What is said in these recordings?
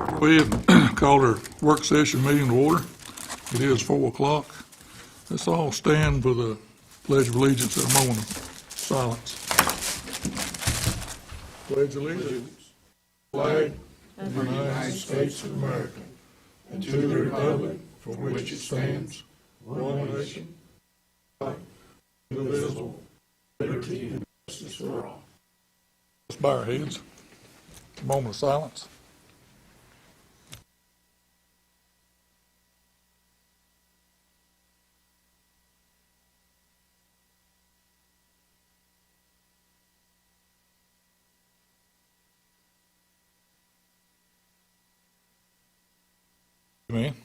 Go ahead and call our work session meeting to order. It is 4 o'clock. Let's all stand for the Pledge of Allegiance at a moment of silence. Pledge allegiance. Flag of the United States of America and to the republic for which it stands, one nation, indivisible, liberty and justice for all. Let's bow our heads. A moment of silence. Amen.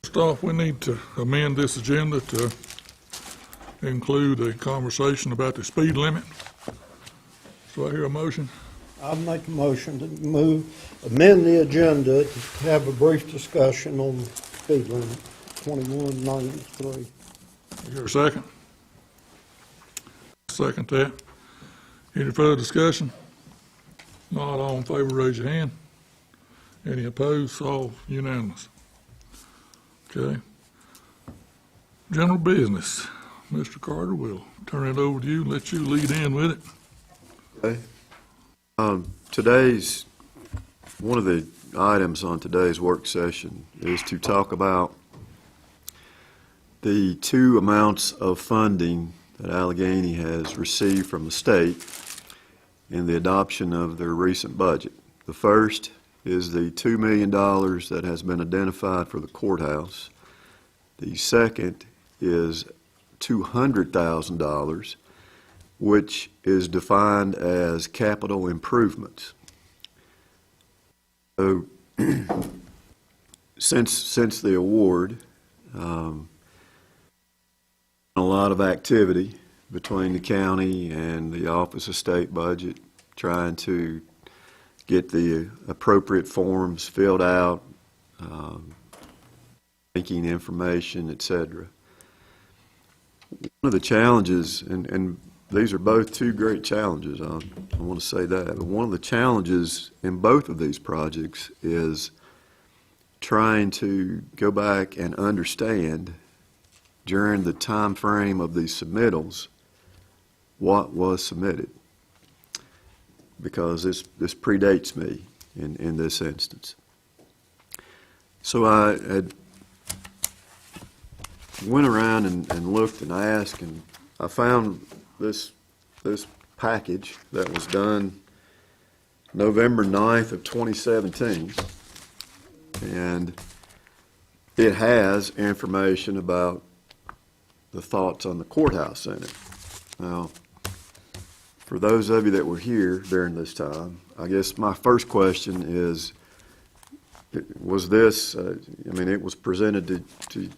First off, we need to amend this agenda to include a conversation about the speed limit. So I hear a motion. I'll make a motion to amend the agenda to have a brief discussion on the speed limit, 2193. I hear a second. Second that. Any further discussion? Not all in favor, raise your hand. Any opposed? All unanimous. Okay. General business. Mr. Carter, we'll turn it over to you, let you lead in with it. Okay. One of the items on today's work session is to talk about the two amounts of funding that Alleghany has received from the state in the adoption of their recent budget. The first is the $2 million that has been identified for the courthouse. The second is $200,000, which is defined as capital improvements. So, since the award, a lot of activity between the county and the Office of State Budget, trying to get the appropriate forms filled out, banking information, etc. One of the challenges, and these are both two great challenges, I want to say that, but one of the challenges in both of these projects is trying to go back and understand during the time frame of these submittals what was submitted, because this predates me in this instance. So I had went around and looked and asked, and I found this package that was done November 9th of 2017, and it has information about the thoughts on the courthouse in it. Now, for those of you that were here during this time, I guess my first question is, was this, it was presented to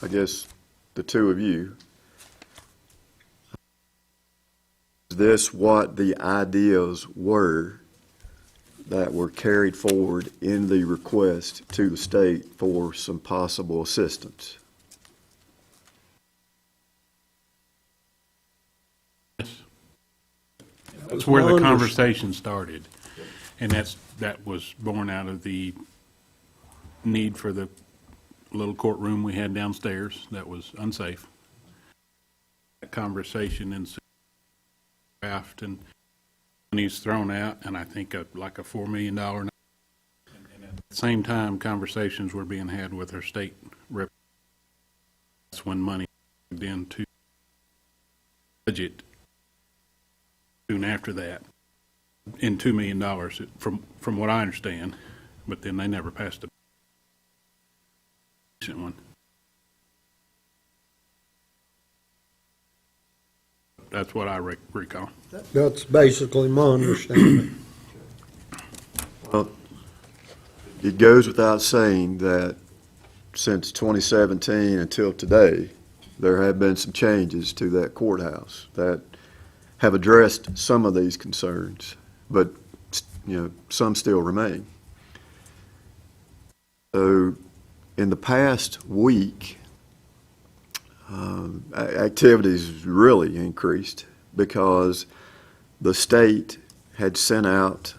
I guess, the two of you. Is this what the ideas were that were carried forward in the request to the state for some possible assistance? That's where the conversation started, and that was born out of the need for the little courtroom we had downstairs that was unsafe. That conversation ensued, draft, and money's thrown out, and I think like a $4 million. And at the same time, conversations were being had with our state rep. That's when money moved into budget. Soon after that, in $2 million, from what I understand, but then they never passed a one. That's what I recall. That's basically my understanding. Well, it goes without saying that since 2017 until today, there have been some changes to that courthouse that have addressed some of these concerns, but some still remain. So in the past week, activities really increased because the state had sent out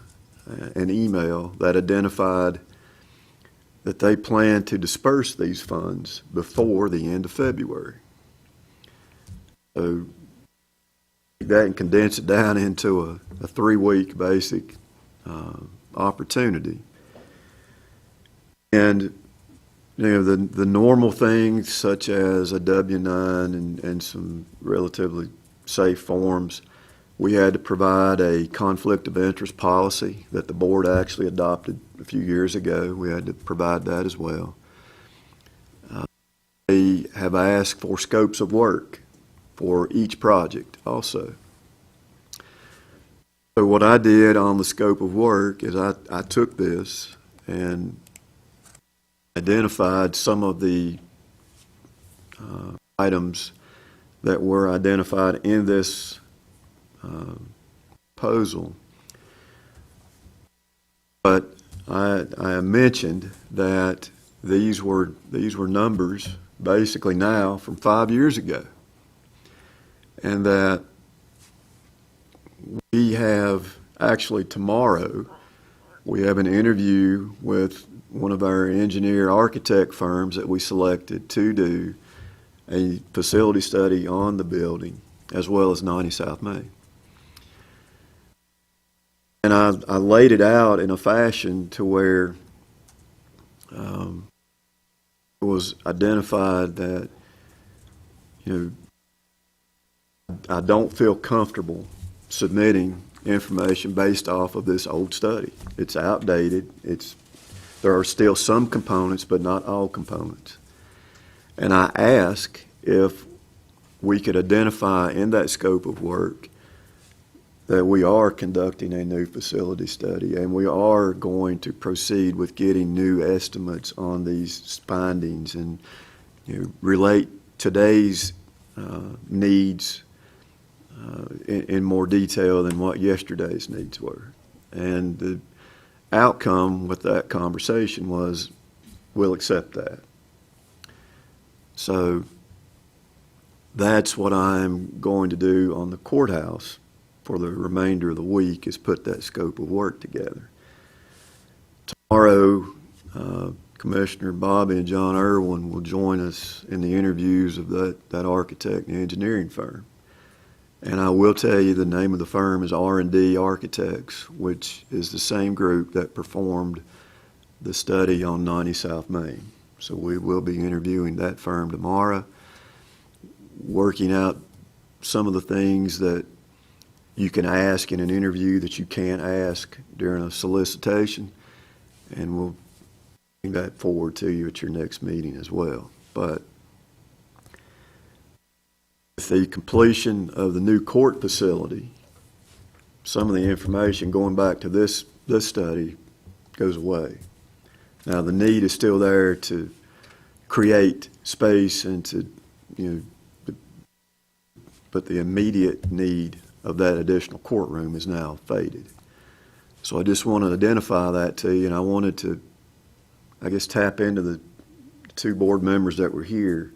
an email that identified that they plan to disperse these funds before the end of February. So that and condense it down into a 3-week basic opportunity. And you know, the normal things such as a W-9 and some relatively safe forms, we had to provide a conflict of interest policy that the board actually adopted a few years ago. We had to provide that as well. They have asked for scopes of work for each project also. So what I did on the scope of work is I took this and identified some of the items that were identified in this proposal. But I mentioned that these were numbers basically now from 5 years ago, and that we have actually tomorrow we have an interview with one of our engineer architect firms that we selected to do a facility study on the building as well as 90 South Main. And I laid it out in a fashion to where it was identified that, you know, I don't feel comfortable submitting information based off of this old study. It's outdated. There are still some components, but not all components. And I asked if we could identify in that scope of work that we are conducting a new facility study and we are going to proceed with getting new estimates on these findings and, you know, relate today's needs in more detail than what yesterday's needs were. And the outcome with that conversation was, we'll accept that. So that's what I'm going to do on the courthouse for the remainder of the week, is put that scope of work together. Tomorrow, Commissioner Bobby and John Irwin will join us in the interviews of that architect and engineering firm. And I will tell you the name of the firm is R&D Architects, which is the same group that performed the study on 90 South Main. So we will be interviewing that firm tomorrow, working out some of the things that you can ask in an interview that you can't ask during a solicitation, and we'll bring that forward to you at your next meeting as well. But with the completion of the new court facility, some of the information going back to this study goes away. Now the need is still there to create space and to, you know, but the immediate need of that additional courtroom is now faded. So I just want to identify that to you, and I wanted to, I guess, tap into the two board members that were here.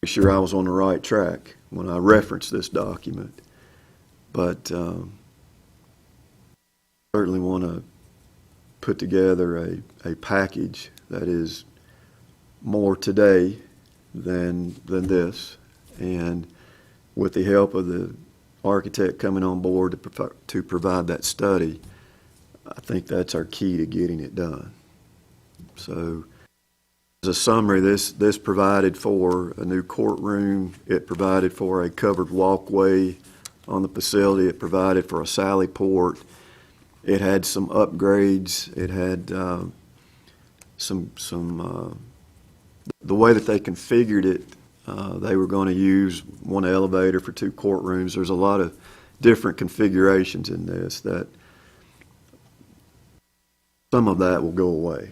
Make sure I was on the right track when I referenced this document, but certainly want to put together a package that is more today than this, and with the help of the architect coming on board to provide that study, I think that's our key to getting it done. So as a summary, this provided for a new courtroom, it provided for a covered walkway on the facility, it provided for a sally port, it had some upgrades, it had the way that they configured it, they were going to use one elevator for 2 courtrooms. There's a lot of different configurations in this that some of that will go away.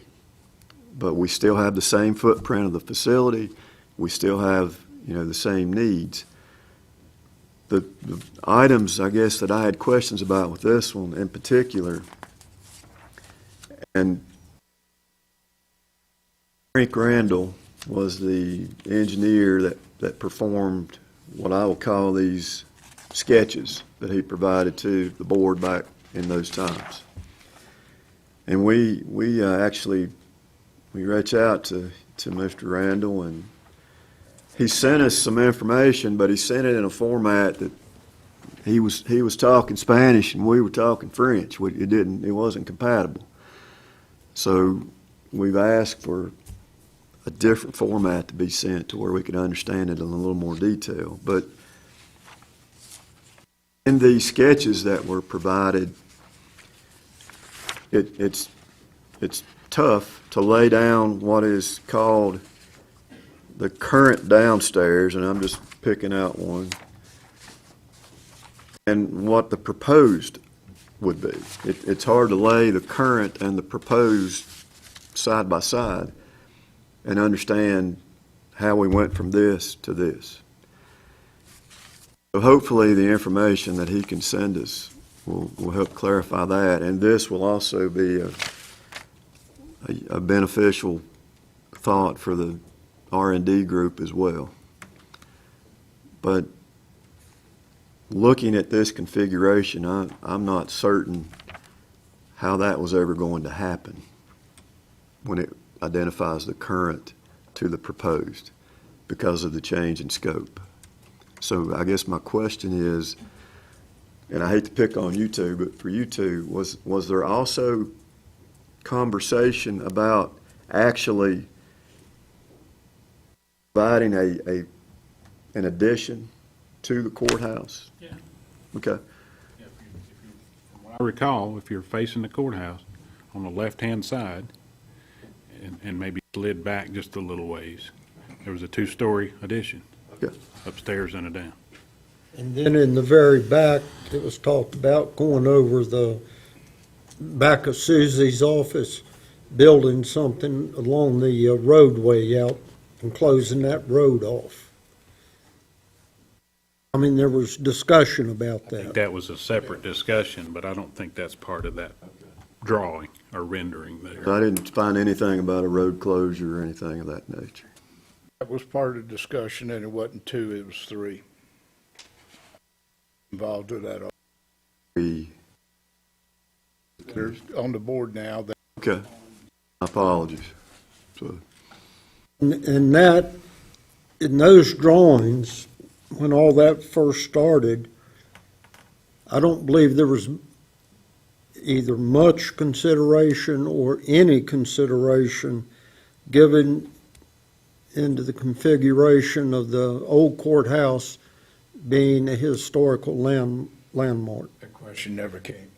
But we still have the same footprint of the facility. We still have, you know, the same needs. The items, I guess, that I had questions about with this one in particular, and Frank Randall was the engineer that performed what I will call these sketches that he provided to the board back in those times. And we actually reached out to Mr. Randall, and he sent us some information, but he sent it in a format that he was talking Spanish and we were talking French. It wasn't compatible. So we've asked for a different format to be sent to where we could understand it in a little more detail. But in these sketches that were provided, it's tough to lay down what is called the current downstairs, and I'm just picking out one, and what the proposed would be. It's hard to lay the current and the proposed side by side and understand how we went from this to this. So hopefully the information that he can send us will help clarify that, and this will also be a beneficial thought for the R&D group as well. But looking at this configuration, I'm not certain how that was ever going to happen when it identifies the current to the proposed because of the change in scope. So I guess my question is, and I hate to pick on you two, but for you two, was there also conversation about actually providing an addition to the courthouse? Yeah. Okay. From what I recall, if you're facing the courthouse on the left-hand side and maybe slid back just a little ways, there was a two-story addition, Okay. upstairs and a down. And then in the very back, it was talked about going over the back of Susie's office, building something along the roadway out and closing that road off. I mean, there was discussion about I think that. that was a separate discussion, but I don't think that's part of that drawing or rendering there. I didn't find anything about a road closure or anything of that nature. That was part of the discussion, and it wasn't two, it was three involved with that. We- There's on the board now that Okay. Apologies. So, And that, in those drawings, when all that first started, I don't believe there was either much consideration or any consideration given into the configuration of the old courthouse being a historical landmark. the question never came.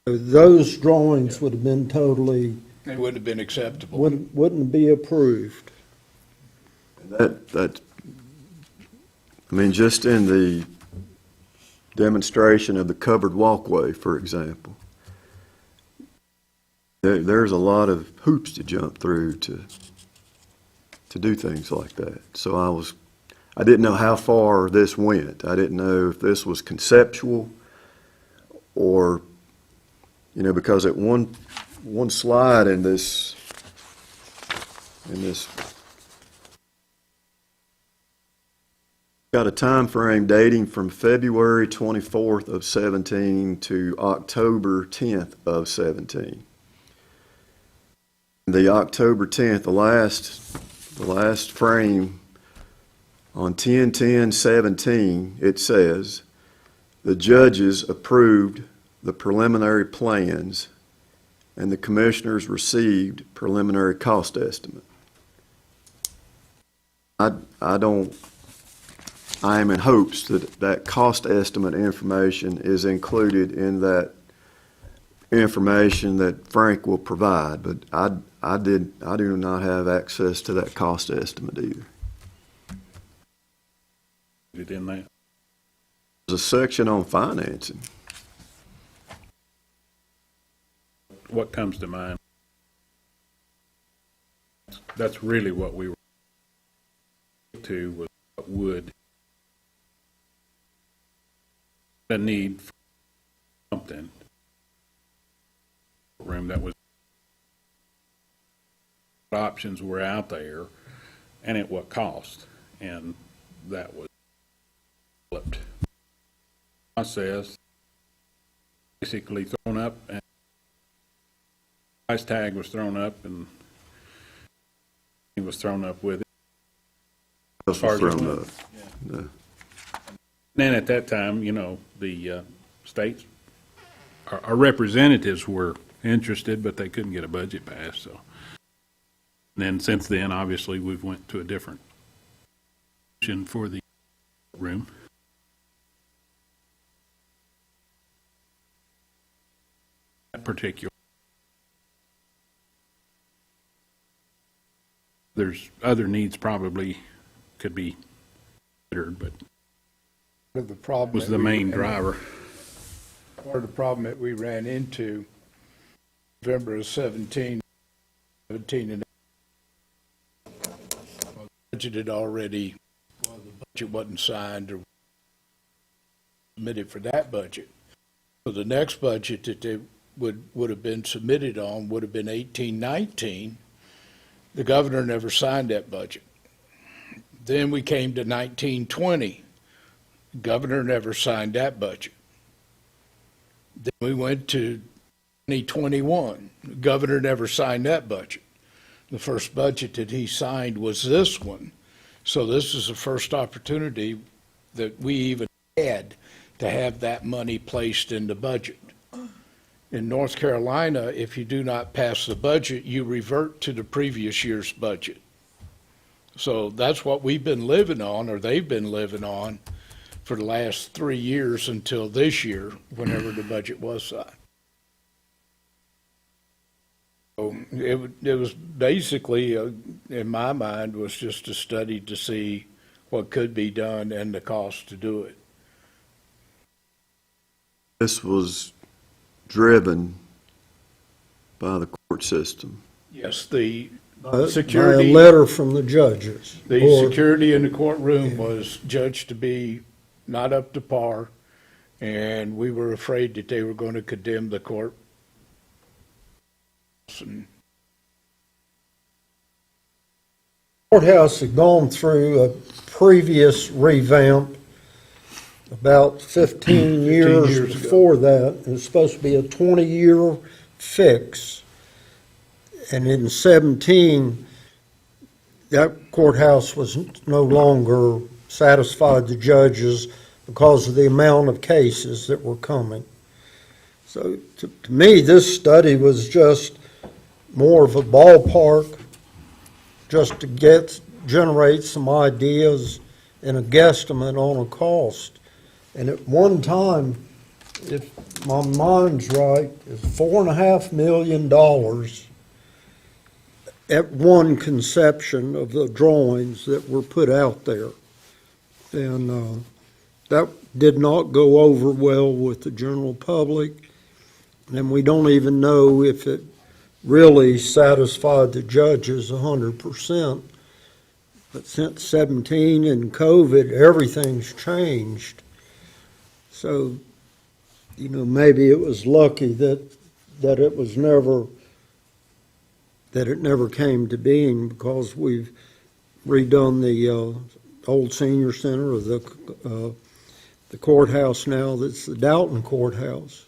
Those drawings would have been totally, It wouldn't have been acceptable. wouldn't be approved. that, I mean, just in the demonstration of the covered walkway, for example, there's a lot of hoops to jump through to do things like that. So I didn't know how far this went. I didn't know if this was conceptual or, because at one slide in this got a time frame dating from February 24th of 17 to October 10th of 17. The October 10th, the last frame on 10/10/17, it says, the judges approved the preliminary plans and the commissioners received preliminary cost estimate. I am in hopes that cost estimate information is included in that information that Frank will provide, but I do not have access to that cost estimate either. It in that. There's a section on financing. What comes to mind? That's really what we were to, was what would a need for something room that was what options were out there and at what cost, and that was developed process basically thrown up, and price tag was thrown up, and it was thrown up with it. Else far was as it thrown went. up. No. Then at that time, you know, the states, our representatives were interested, but they couldn't get a budget passed, so. Then since then, obviously, we've went to a different option for the room. That particular. There's other needs probably could be considered, but Part of the problem was that the we- main driver. Part of the problem that we ran into November of 17 and budget had already, well, the budget wasn't signed or submitted for that budget. So the next budget that they would have been submitted on would have been 18-19. The governor never signed that budget. Then we came to 19-20. Governor never signed that budget. Then we went to 2021. The governor never signed that budget. The first budget that he signed was this one. So this is the first opportunity that we even had to have that money placed in the budget. In North Carolina, if you do not pass the budget, you revert to the previous year's budget. So that's what we've been living on, or they've been living on, for the last 3 years until this year, whenever the budget was signed. So it was basically, in my mind, was just a study to see what could be done and the cost to do it. This was driven by the court system. Yes, the By security. a letter from the judges. The Or- security in the courtroom was judged to be not up to par, and we were afraid that they were going to condemn the court. And Courthouse had gone through a previous revamp about 15 years years ago. before that. It was supposed to be a 20-year fix. And in 17, that courthouse was no longer satisfied the judges because of the amount of cases that were coming. So to me, this study was just more of a ballpark, just to generate some ideas and a guesstimate on a cost. And at one time, if my mind's right, it's $4.5 million at one conception of the drawings that were put out there. And that did not go over well with the general public. And we don't even know if it really satisfied the judges 100%. But since 17 and COVID, everything's changed. So, you know, maybe it was lucky that it was never, that it never came to being, because we've redone the old senior center, or the courthouse now that's the Dalton Courthouse.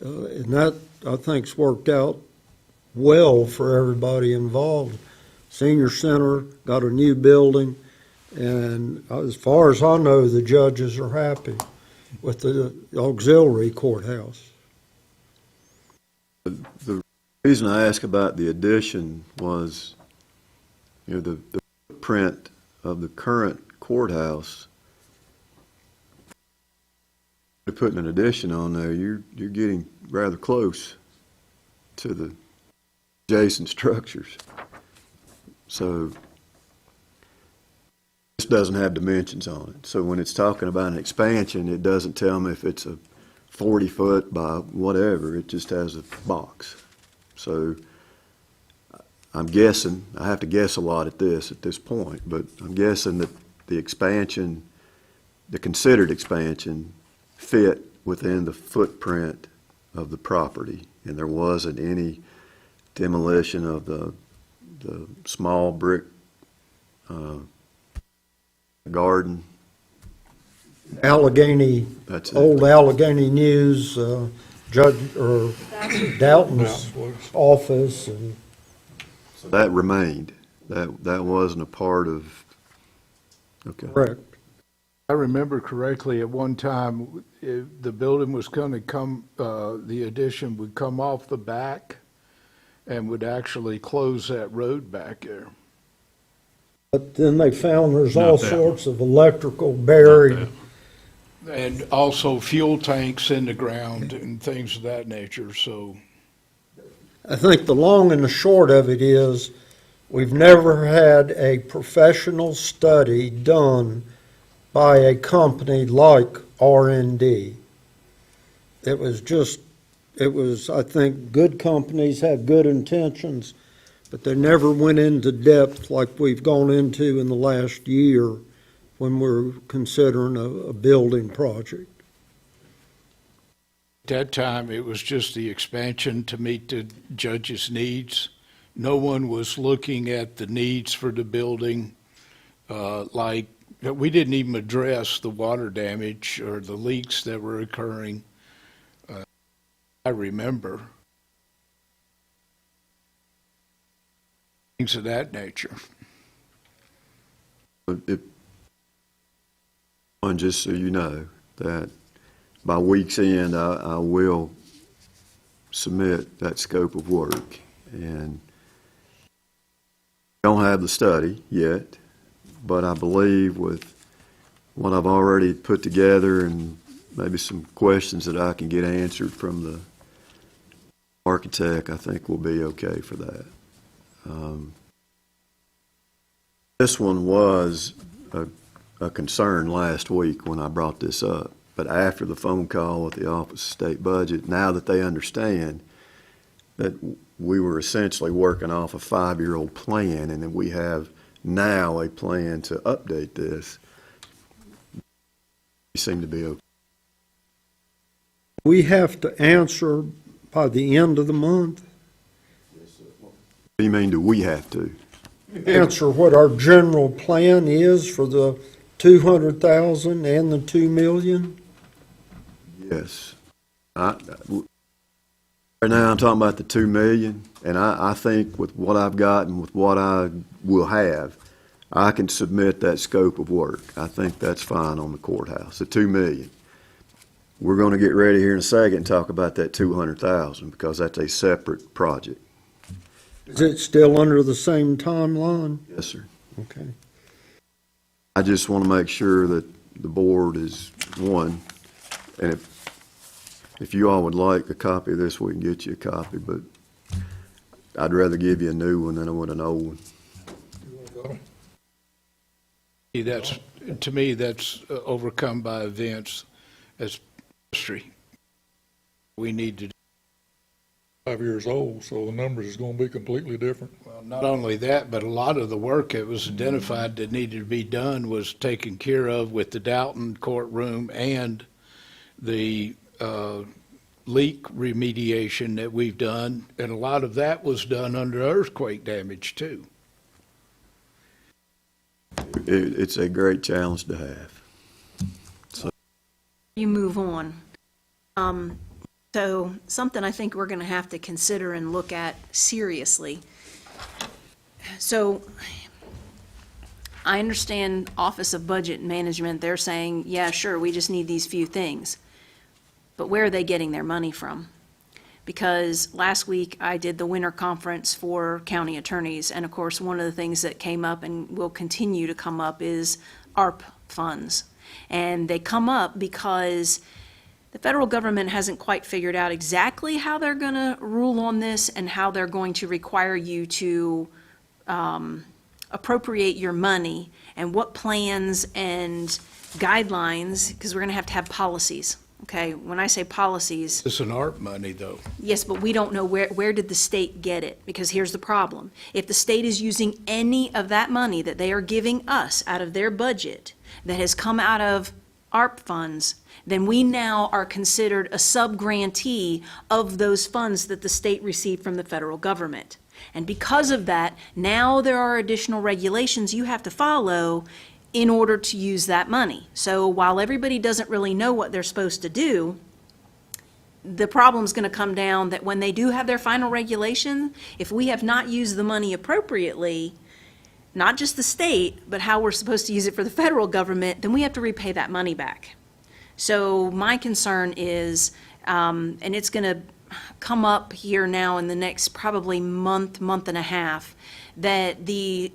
And that, I think's worked out well for everybody involved. Senior center got a new building, and as far as I know, the judges are happy with the auxiliary courthouse. The reason I asked about the addition was, you know, the footprint of the current courthouse. To putting an addition on there, you're getting rather close to the adjacent structures. So this doesn't have dimensions on it. So when it's talking about an expansion, it doesn't tell me if it's a 40-foot by whatever. It just has a box. So I'm guessing, I have to guess a lot at this point, but I'm guessing that the expansion, the considered expansion, fit within the footprint of the property, and there wasn't any demolition of the small brick garden. Alleghany, That's it. old Alleghany News, Judge, or Dalton's office, and So that remained. That wasn't a part of, okay. correct. I remember correctly, at one time, the building was going to come, the addition would come off the back and would actually close that road back there. But then they found there's Not all that sorts of electrical buried. And also fuel tanks in the ground and things of that nature, so. I think the long and the short of it is, we've never had a professional study done by a company like R&D. It was, I think, good companies had good intentions, but they never went into depth like we've gone into in the last year when we're considering a building project. At that time, it was just the expansion to meet the judge's needs. No one was looking at the needs for the building, we didn't even address the water damage or the leaks that were occurring. I remember. Things of that nature. And just so you know, that by week's end, I will submit that scope of work. And don't have the study yet, but I believe with what I've already put together and maybe some questions that I can get answered from the architect, I think we'll be okay for that. This one was a concern last week when I brought this up, but after the phone call with the Office of State Budget, now that they understand that we were essentially working off a 5-year-old plan and that we have now a plan to update this, we seem to be okay. We have to answer by the end of the month, What do you mean, do we have to? answer what our general plan is for the 200,000 and the 2 million? Yes. Right now, I'm talking about the 2 million, and I think with what I've got and with what I will have, I can submit that scope of work. I think that's fine on the courthouse, the 2 million. We're going to get ready here in a second and talk about that 200,000 because that's a separate project. Is it still under the same timeline? Yes, sir. Okay. I just want to make sure that the board is one, and if you all would like a copy of this, we can get you a copy, but I'd rather give you a new one than I would an old one. To me, that's overcome by events as history. We need to, 5 years old, so the numbers is gonna be completely different. well, not only that, but a lot of the work that was identified that needed to be done was taken care of with the Dalton courtroom and the leak remediation that we've done, and a lot of that was done under earthquake damage too. It's a great challenge to have. You move on. So something I think we're going to have to consider and look at seriously. So I understand Office of Budget Management, they're saying, yeah, sure, we just need these few things. But where are they getting their money from? Because last week I did the winter conference for county attorneys, and of course, one of the things that came up and will continue to come up is ARP funds. And they come up because the federal government hasn't quite figured out exactly how they're going to rule on this and how they're going to require you to appropriate your money and what plans and guidelines, because we're going to have policies. Okay, when I say policies, It's an ARP money, though. yes, but we don't know where did the state get it? Because here's the problem. If the state is using any of that money that they are giving us out of their budget that has come out of ARP funds, then we now are considered a sub-grantee of those funds that the state received from the federal government. And because of that, now there are additional regulations you have to follow in order to use that money. So while everybody doesn't really know what they're supposed to do, the problem's going to come down that when they do have their final regulation, if we have not used the money appropriately, not just the state, but how we're supposed to use it for the federal government, then we have to repay that money back. So my concern is, and it's going to come up here now in the next probably month and a half, that the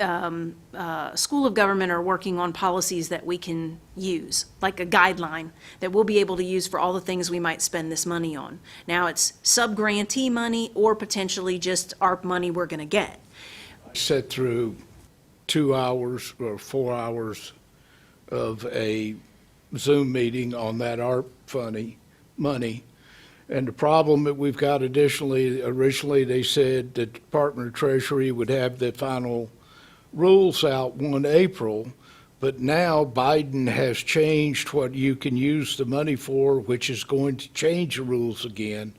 School of Government are working on policies that we can use, like a guideline that we'll be able to use for all the things we might spend this money on. Now, it's sub-grantee money or potentially just ARP money we're going to get. Sit through 2 hours or 4 hours of a Zoom meeting on that ARP money. And the problem that we've got additionally, originally they said the Department of Treasury would have the final rules out 1 April, but now Biden has changed what you can use the money for, which is going to change the rules again,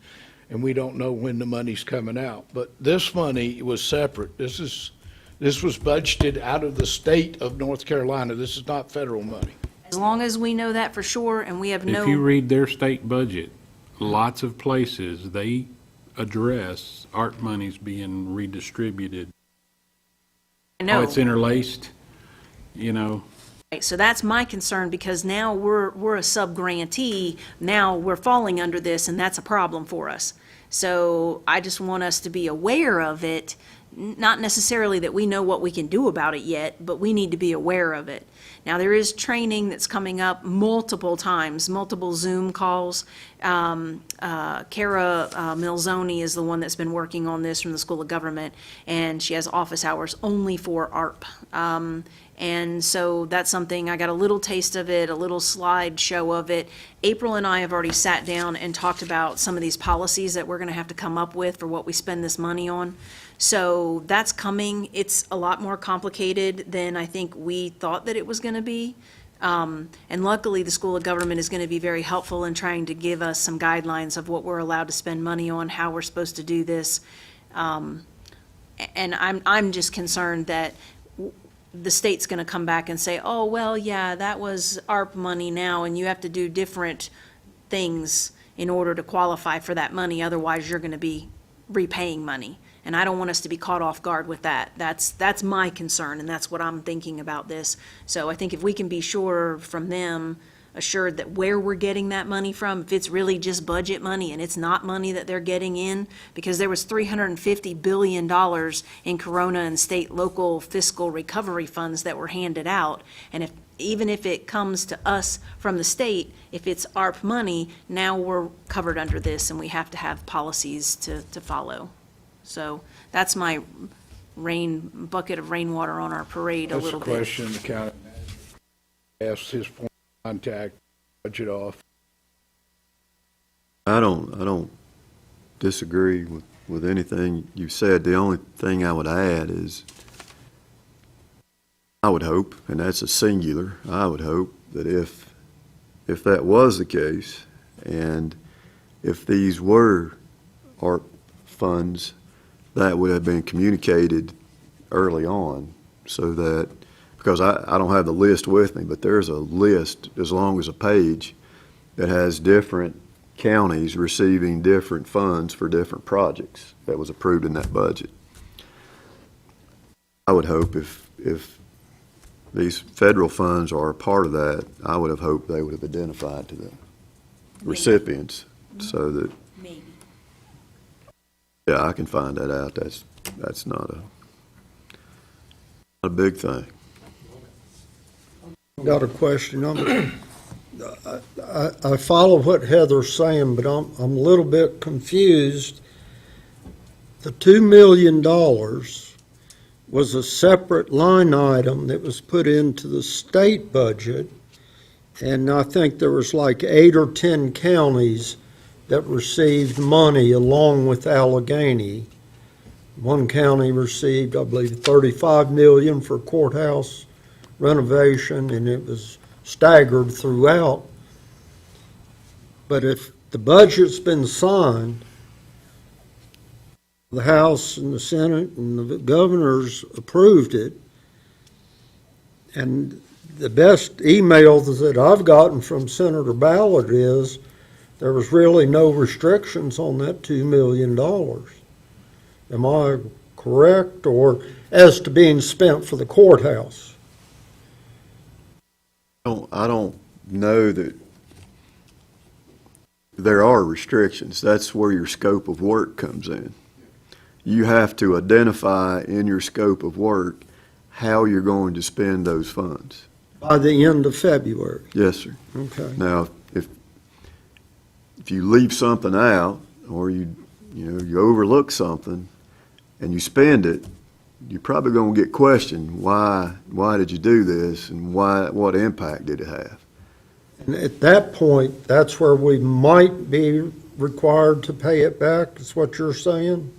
and we don't know when the money's coming out. But this money was separate. This was budgeted out of the state of North Carolina. This is not federal money. As long as we know that for sure and we have If you no, read their state budget, lots of places, they address ARP monies being redistributed. I How know. it's interlaced, you know. Right, so that's my concern, because now we're a sub-grantee, now we're falling under this, and that's a problem for us. So I just want us to be aware of it, not necessarily that we know what we can do about it yet, but we need to be aware of it. Now, there is training that's coming up multiple times, multiple Zoom calls. Kara Milzoni is the one that's been working on this from the School of Government, and she has office hours only for ARP. And so that's something, I got a little taste of it, a little slideshow of it. April and I have already sat down and talked about some of these policies that we're going to have to come up with for what we spend this money on. So that's coming. It's a lot more complicated than I think we thought that it was going to be. And luckily, the School of Government is going to be very helpful in trying to give us some guidelines of what we're allowed to spend money on, how we're supposed to do this. And I'm just concerned that the state's going to come back and say, oh, well, yeah, that was ARP money now, and you have to do different things in order to qualify for that money. Otherwise, you're going to be repaying money. And I don't want us to be caught off guard with that. That's my concern, and that's what I'm thinking about this. So I think if we can be sure from them, assured that where we're getting that money from, if it's really just budget money and it's not money that they're getting in, because there was $350 billion in Corona and state local fiscal recovery funds that were handed out. And even if it comes to us from the state, if it's ARP money, now we're covered under this and we have to have policies to follow. So that's my bucket of rainwater on our parade a That's little a bit. question the county manager asked his point of contact, budget off. I don't disagree with anything you said. The only thing I would add is, I would hope, and that's a singular, I would hope that if that was the case, and if these were ARP funds, that would have been communicated early on, so that, because I don't have the list with me, but there's a list as long as a page that has different counties receiving different funds for different projects that was approved in that budget. I would hope if these federal funds are a part of that, I would have hoped they would have identified to the recipients, so that, Maybe. yeah, I can find that out. That's not a big thing. Got a question. I follow what Heather's saying, but I'm a little bit confused. The $2 million was a separate line item that was put into the state budget, and I think there was like 8 or 10 counties that received money along with Alleghany. One county received, I believe, $35 million for courthouse renovation, and it was staggered throughout. But if the budget's been signed, the House and the Senate and the governors approved it, and the best emails that I've gotten from Senator Ballard is there was really no restrictions on that $2 million. Am I correct, or as to being spent for the courthouse? I don't know that there are restrictions. That's where your scope of work comes in. You have to identify in your scope of work how you're going to spend those funds. By the end of February? Yes, sir. Okay. Now, if you leave something out, or you overlook something and you spend it, you're probably going to get questioned, why did you do this, and what impact did it have? And at that point, that's where we might be required to pay it back, is what you're saying?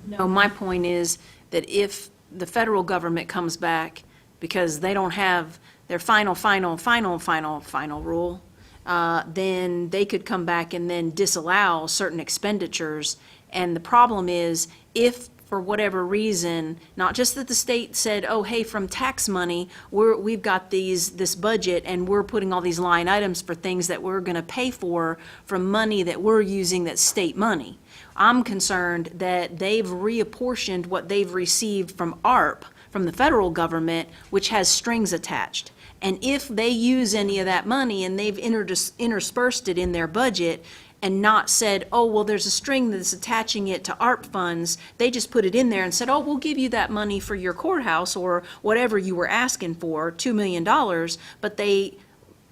No, my point is that if the federal government comes back because they don't have their final rule, then they could come back and then disallow certain expenditures. And the problem is, if for whatever reason, not just that the state said, oh, hey, from tax money, we've got this budget and we're putting all these line items for things that we're going to pay for from money that we're using that's state money. I'm concerned that they've reapportioned what they've received from ARP, from the federal government, which has strings attached. And if they use any of that money and they've interspersed it in their budget and not said, oh, well, there's a string that's attaching it to ARP funds, they just put it in there and said, oh, we'll give you that money for your courthouse or whatever you were asking for, $2 million, but they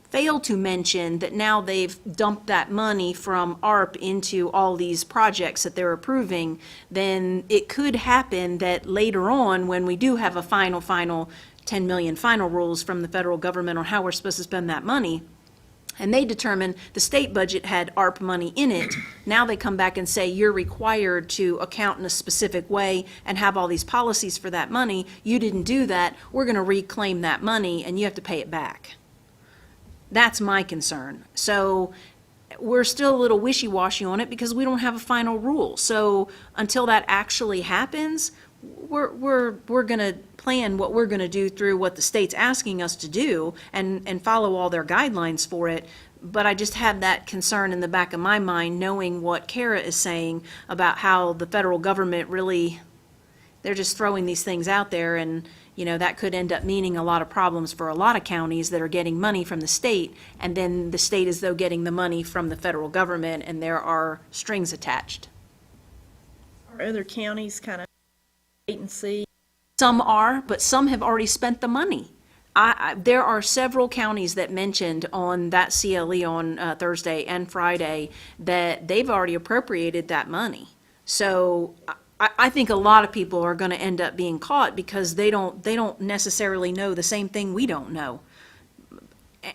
failed to mention that now they've dumped that money from ARP into all these projects that they're approving, then it could happen that later on, when we do have a final 10 million final rules from the federal government on how we're supposed to spend that money, and they determine the state budget had ARP money in it, now they come back and say, you're required to account in a specific way and have all these policies for that money. You didn't do that. We're going to reclaim that money and you have to pay it back. That's my concern. So we're still a little wishy-washy on it because we don't have a final rule. So until that actually happens, we're going to plan what we're going to do through what the state's asking us to do and follow all their guidelines for it. But I just have that concern in the back of my mind, knowing what Kara is saying about how the federal government really, they're just throwing these things out there, and that could end up meaning a lot of problems for a lot of counties that are getting money from the state, and then the state is though getting the money from the federal government, and there are strings attached. Are other counties kind of wait and see? Some are, but some have already spent the money. There are several counties that mentioned on that CLE on Thursday and Friday that they've already appropriated that money. So I think a lot of people are going to end up being caught because they don't necessarily know the same thing we don't know.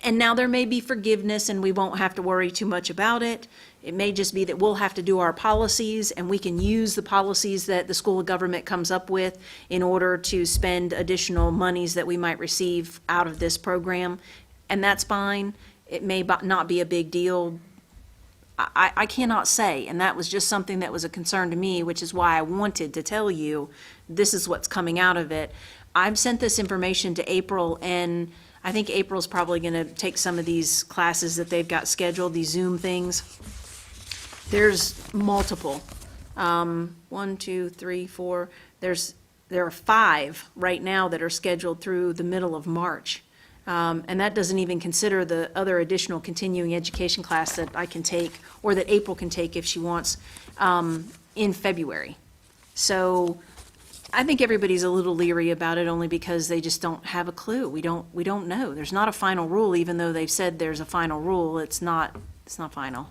And now there may be forgiveness and we won't have to worry too much about it. It may just be that we'll have to do our policies and we can use the policies that the school of government comes up with in order to spend additional monies that we might receive out of this program. And that's fine. It may not be a big deal. I cannot say, and that was just something that was a concern to me, which is why I wanted to tell you this is what's coming out of it. I've sent this information to April, and I think April's probably going to take some of these classes that they've got scheduled, these Zoom things. There's multiple. 1, 2, 3, 4. There are 5 right now that are scheduled through the middle of March. And that doesn't even consider the other additional continuing education class that I can take, or that April can take if she wants, in February. So I think everybody's a little leery about it only because they just don't have a clue. We don't know. There's not a final rule, even though they've said there's a final rule. It's not final.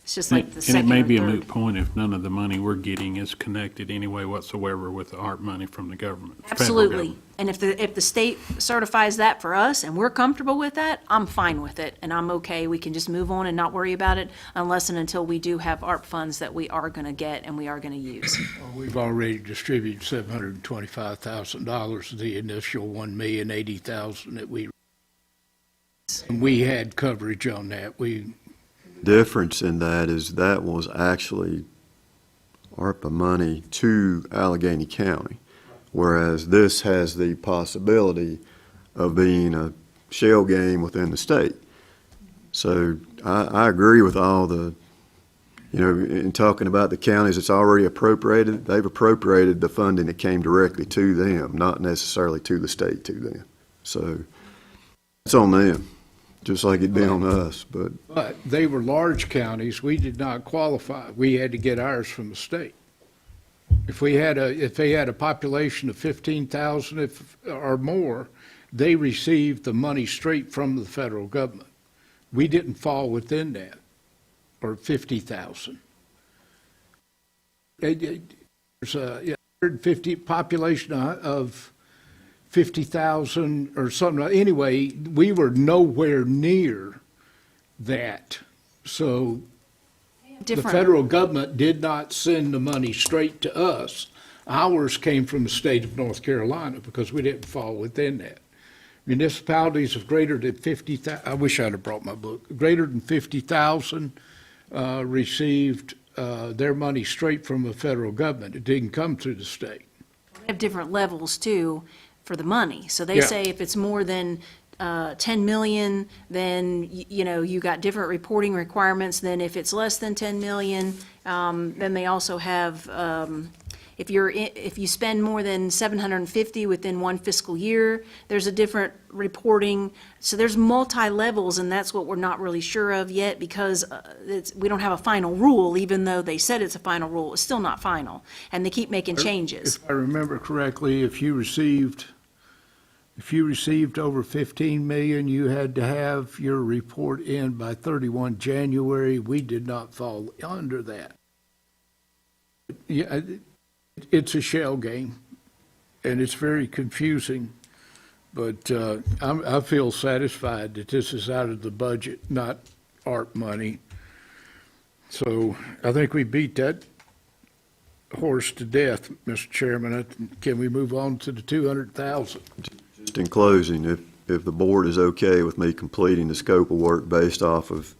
It's just like the second And it may or be a third. moot point if none of the money we're getting is connected any way whatsoever with the ARP money from the government. federal Absolutely. government. And if the state certifies that for us and we're comfortable with that, I'm fine with it and I'm okay. We can just move on and not worry about it unless and until we do have ARP funds that we are going to get and we are going to use. We've already distributed $725,000 of the initial $1,080,000 that we had coverage on that. Difference in that is that was actually ARPA money to Alleghany County, whereas this has the possibility of being a shell game within the state. So I agree with all the, in talking about the counties that's already appropriated, they've appropriated the funding that came directly to them, not necessarily to the state to them. So it's on them, just like it'd be on us, but But they were large counties. We did not qualify. We had to get ours from the state. If they had a population of 15,000 or more, they received the money straight from the federal government. We didn't fall within that, or 50,000. There's a 150 population of 50,000 or something. Anyway, we were nowhere near that. So the Different. federal government did not send the money straight to us. Ours came from the state of North Carolina because we didn't fall within that. Municipalities of greater than 50,000, I wish I'd have brought my book, greater than 50,000 received their money straight from the federal government. It didn't come through the state. We have different levels too for the money. So they Yeah. say if it's more than 10 million, then, you got different reporting requirements than if it's less than 10 million. Then they also have, if you spend more than 750 within one fiscal year, there's a different reporting. So there's multi-levels, and that's what we're not really sure of yet because we don't have a final rule, even though they said it's a final rule. It's still not final, and they keep making changes. If I remember correctly, if you received over 15 million, you had to have your report in by 31 January. We did not fall under that. Yeah, it's a shell game, and it's very confusing, but I feel satisfied that this is out of the budget, not ARP money. So I think we beat that horse to death, Mr. Chairman. Can we move on to the 200,000? just in closing, if the board is okay with me completing the scope of work based off of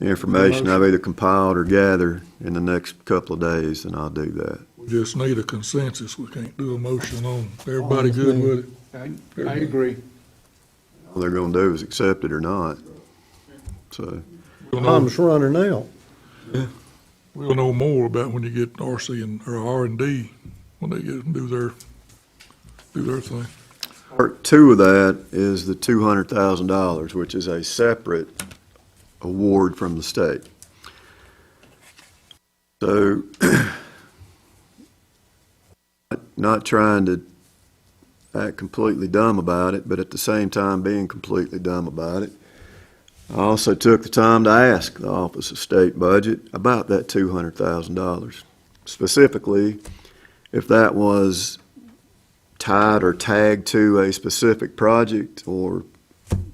information I've either compiled or gathered in the next couple of days, then I'll do that. We just need a consensus. We can't do a motion on, everybody good with it? I agree. All they're gonna do is accept it or not. So, We'll know, Time's running out. we'll know more about when you get RC or R&D, when they get, do their thing. part two of that is the $200,000, which is a separate award from the state. So, not trying to act completely dumb about it, but at the same time being completely dumb about it, I also took the time to ask the Office of State Budget about that $200,000. Specifically, if that was tied or tagged to a specific project or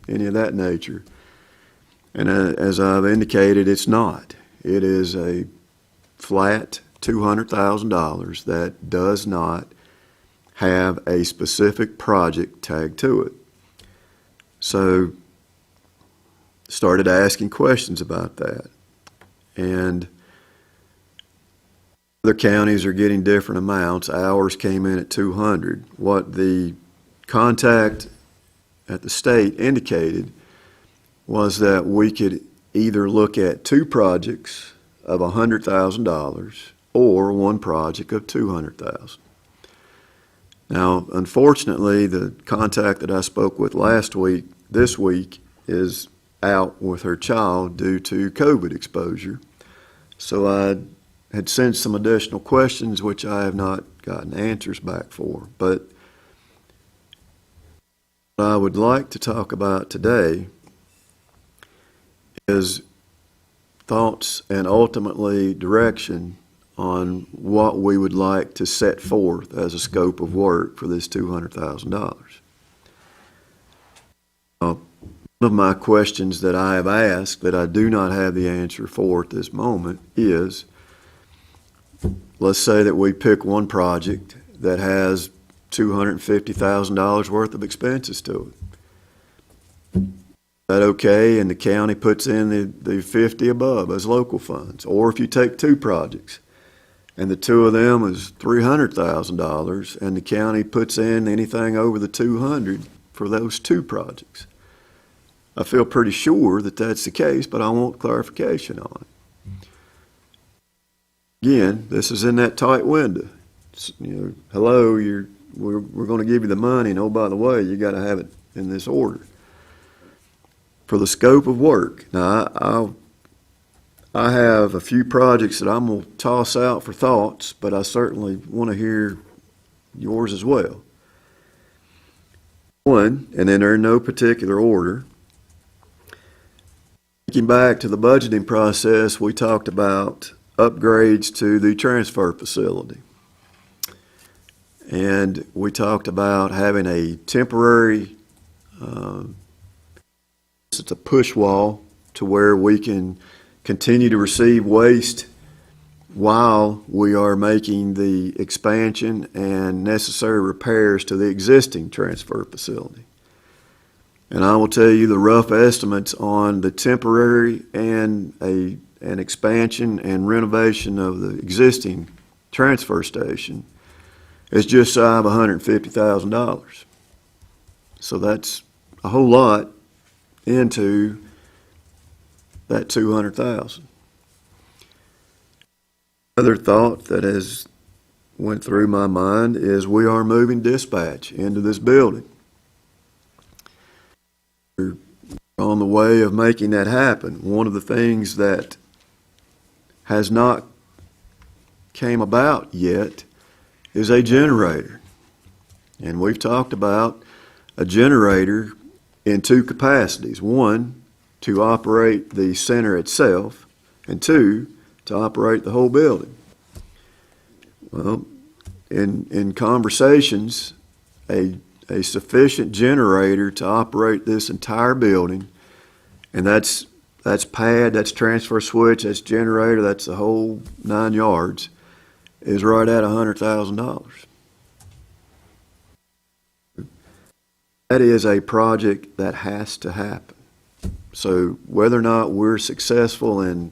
any of that nature. And as I've indicated, it's not. It is a flat $200,000 that does not have a specific project tagged to it. So, started asking questions about that. And other counties are getting different amounts. Ours came in at 200. What the contact at the state indicated was that we could either look at two projects of $100,000 or one project of $200,000. Now, unfortunately, the contact that I spoke with last week, this week, is out with her child due to COVID exposure. So I had sent some additional questions, which I have not gotten answers back for. But what I would like to talk about today is thoughts and ultimately direction on what we would like to set forth as a scope of work for this $200,000. One of my questions that I have asked that I do not have the answer for at this moment is, let's say that we pick one project that has $250,000 worth of expenses to it. Is that okay? And the county puts in the 50 above as local funds. Or if you take two projects and the two of them is $300,000 and the county puts in anything over the 200 for those two projects. I feel pretty sure that that's the case, but I want clarification on it. Again, this is in that tight window. Hello, we're going to give you the money, and oh, by the way, you got to have it in this order. For the scope of work, now I have a few projects that I'm going to toss out for thoughts, but I certainly want to hear yours as well. One, and then they're in no particular order. Thinking back to the budgeting process, we talked about upgrades to the transfer facility. And we talked about having a temporary, it's a push wall to where we can continue to receive waste while we are making the expansion and necessary repairs to the existing transfer facility. And I will tell you the rough estimates on the temporary and an expansion and renovation of the existing transfer station is just shy of $150,000. So that's a whole lot into that $200,000. Another thought that has went through my mind is we are moving dispatch into this building. We're on the way of making that happen. One of the things that has not came about yet is a generator. And we've talked about a generator in two capacities. One, to operate the center itself, and two, to operate the whole building. Well, in conversations, a sufficient generator to operate this entire building, and that's pad, that's transfer switch, that's generator, that's the whole 9 yards, is right at $100,000. That is a project that has to happen. So whether or not we're successful in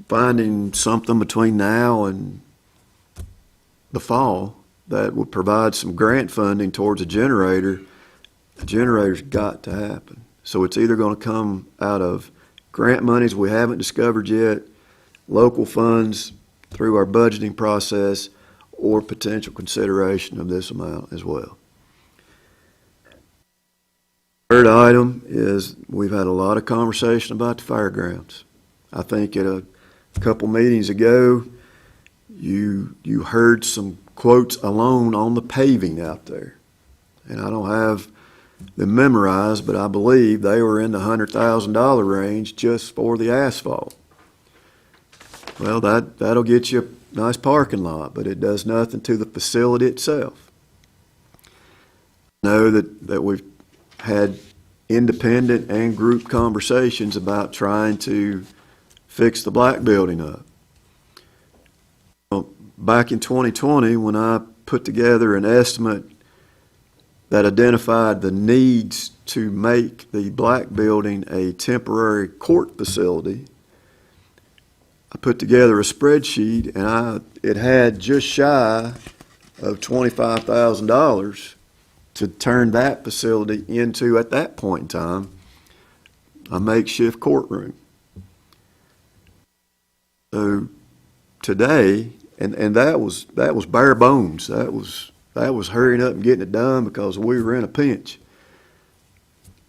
finding something between now and the fall that would provide some grant funding towards a generator's got to happen. So it's either going to come out of grant monies we haven't discovered yet, local funds through our budgeting process, or potential consideration of this amount as well. Third item is we've had a lot of conversation about the fairgrounds. I think at a couple meetings ago, you heard some quotes alone on the paving out there. And I don't have them memorized, but I believe they were in the $100,000 range just for the asphalt. Well, that'll get you a nice parking lot, but it does nothing to the facility itself. I know that we've had independent and group conversations about trying to fix the black building up. Well, back in 2020, when I put together an estimate that identified the needs to make the black building a temporary court facility, I put together a spreadsheet, and it had just shy of $25,000 to turn that facility into, at that point in time, a makeshift courtroom. So today, and that was bare bones. That was hurrying up and getting it done because we were in a pinch.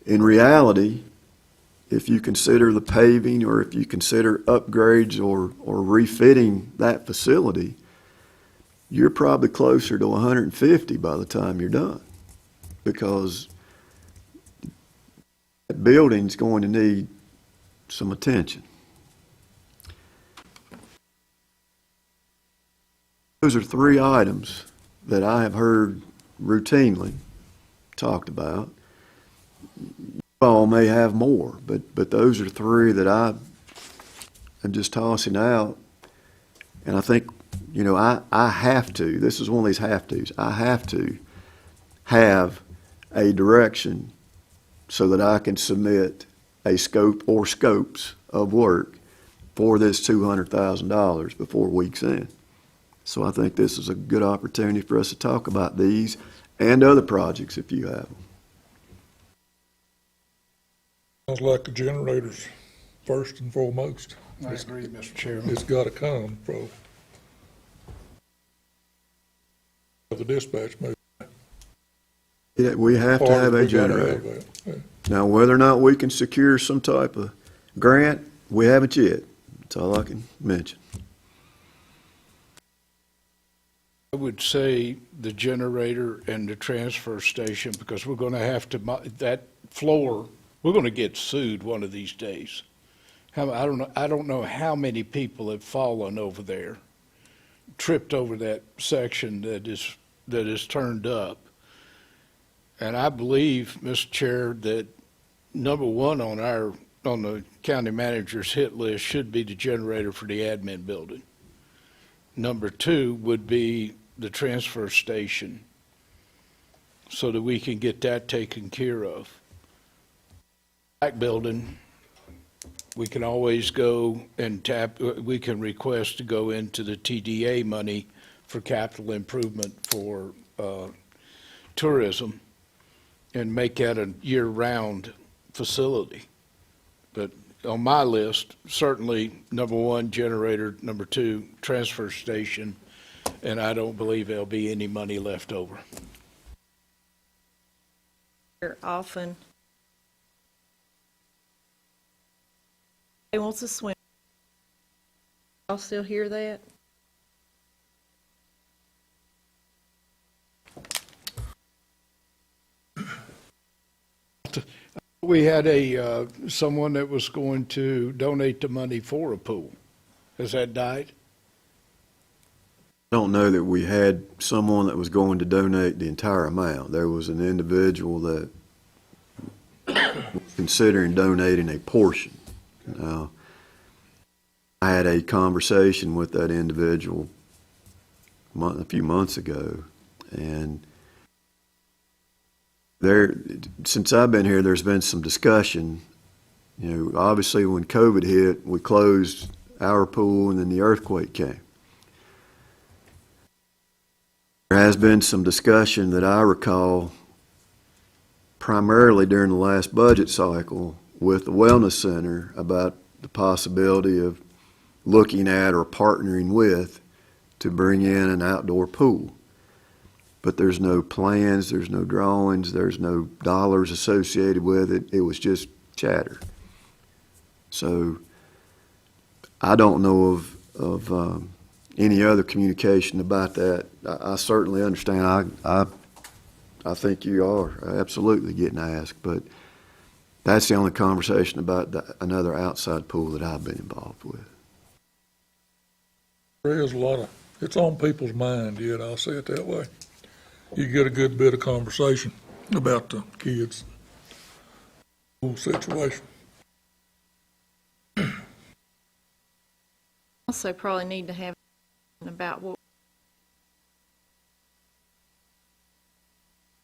In reality, if you consider the paving or if you consider upgrades or refitting that facility, you're probably closer to 150 by the time you're done, because that building's going to need some attention. Those are three items that I have heard routinely talked about. You all may have more, but those are three that I am just tossing out. And I think, I have to, this is one of these have tos, I have to have a direction so that I can submit a scope or scopes of work for this $200,000 before week's end. So I think this is a good opportunity for us to talk about these and other projects if you have them. Sounds like the generator's first and foremost. I agree, Mr. Chairman. It's gotta come from the dispatch maybe. Yeah, we have to have a generator. Now, whether or not we can secure some type of grant, we haven't yet. That's all I can mention. I would say the generator and the transfer station, because we're gonna have to, that floor, we're gonna get sued one of these days. I don't know how many people have fallen over there, tripped over that section that is turned up. And I believe, Mr. Chair, that number one on the county manager's hit list should be the generator for the admin building. Number two would be the transfer station, so that we can get that taken care of. Back building, we can always go and we can request to go into the TDA money for capital improvement for tourism and make that a year-round facility. But on my list, certainly, number one, generator, number two, transfer station, and I don't believe there'll be any money left over. Often. He wants to swim. Y'all still hear that? We had someone that was going to donate the money for a pool. Has that died? I don't know that we had someone that was going to donate the entire amount. There was an individual that was considering donating a portion. Now, I had a conversation with that individual a few months ago, and since I've been here, there's been some discussion. You know, obviously when COVID hit, we closed our pool and then the earthquake came. There has been some discussion that I recall primarily during the last budget cycle with the Wellness Center about the possibility of looking at or partnering with to bring in an outdoor pool. But there's no plans, there's no drawings, there's no dollars associated with it. It was just chatter. So I don't know of any other communication about that. I certainly understand. I think you are absolutely getting asked, but that's the only conversation about another outside pool that I've been involved with. There is a lot of, it's on people's mind yet, I'll say it that way. You get a good bit of conversation about the kids' pool situation. Also probably need to have about what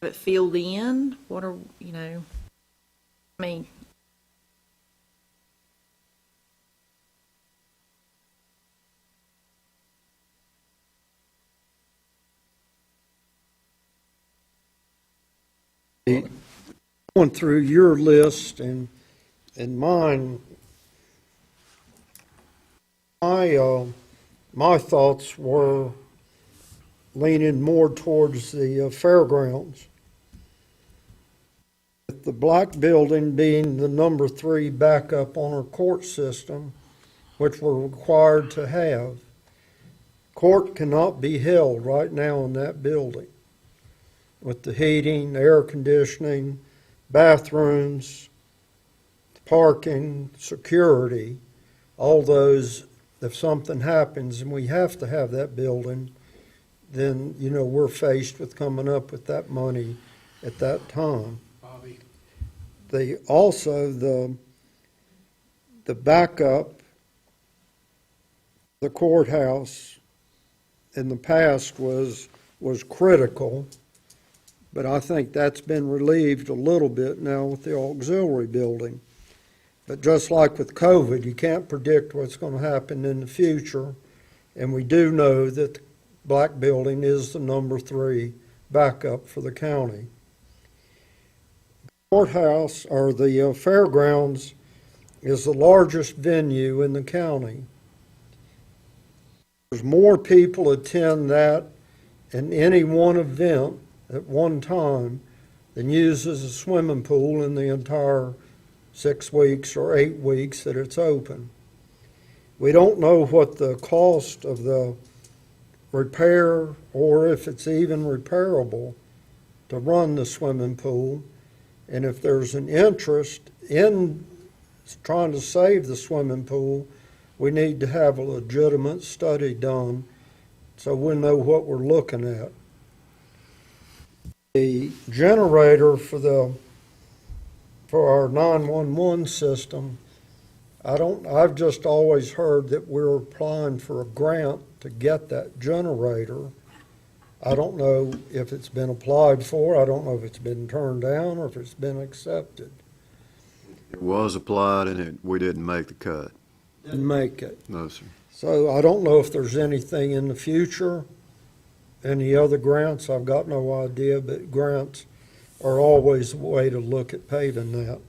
it filled in, what are, you know, I mean, Going through your list and mine, my thoughts were leaning more towards the fairgrounds. With the black building being the number 3 backup on our court system, which we're required to have, court cannot be held right now in that building with the heating, air conditioning, bathrooms, parking, security, all those. If something happens and we have to have that building, then, you know, we're faced with coming up with that money at that time. Bobby? The backup, the courthouse in the past was critical, but I think that's been relieved a little bit now with the auxiliary building. But just like with COVID, you can't predict what's going to happen in the future, and we do know that the black building is the number 3 backup for the county. Courthouse, or the fairgrounds, is the largest venue in the county. There's more people attend that in any one event at one time than uses a swimming pool in the entire 6 weeks or 8 weeks that it's open. We don't know what the cost of the repair, or if it's even repairable, to run the swimming pool. And if there's an interest in trying to save the swimming pool, we need to have a legitimate study done so we know what we're looking at. The generator for our 911 system, I've just always heard that we're applying for a grant to get that generator. I don't know if it's been applied for, I don't know if it's been turned down or if it's been accepted. It was applied and we didn't make the cut. Didn't make it. No, sir. So I don't know if there's anything in the future, any other grants, I've got no idea, but grants are always a way to look at paving that.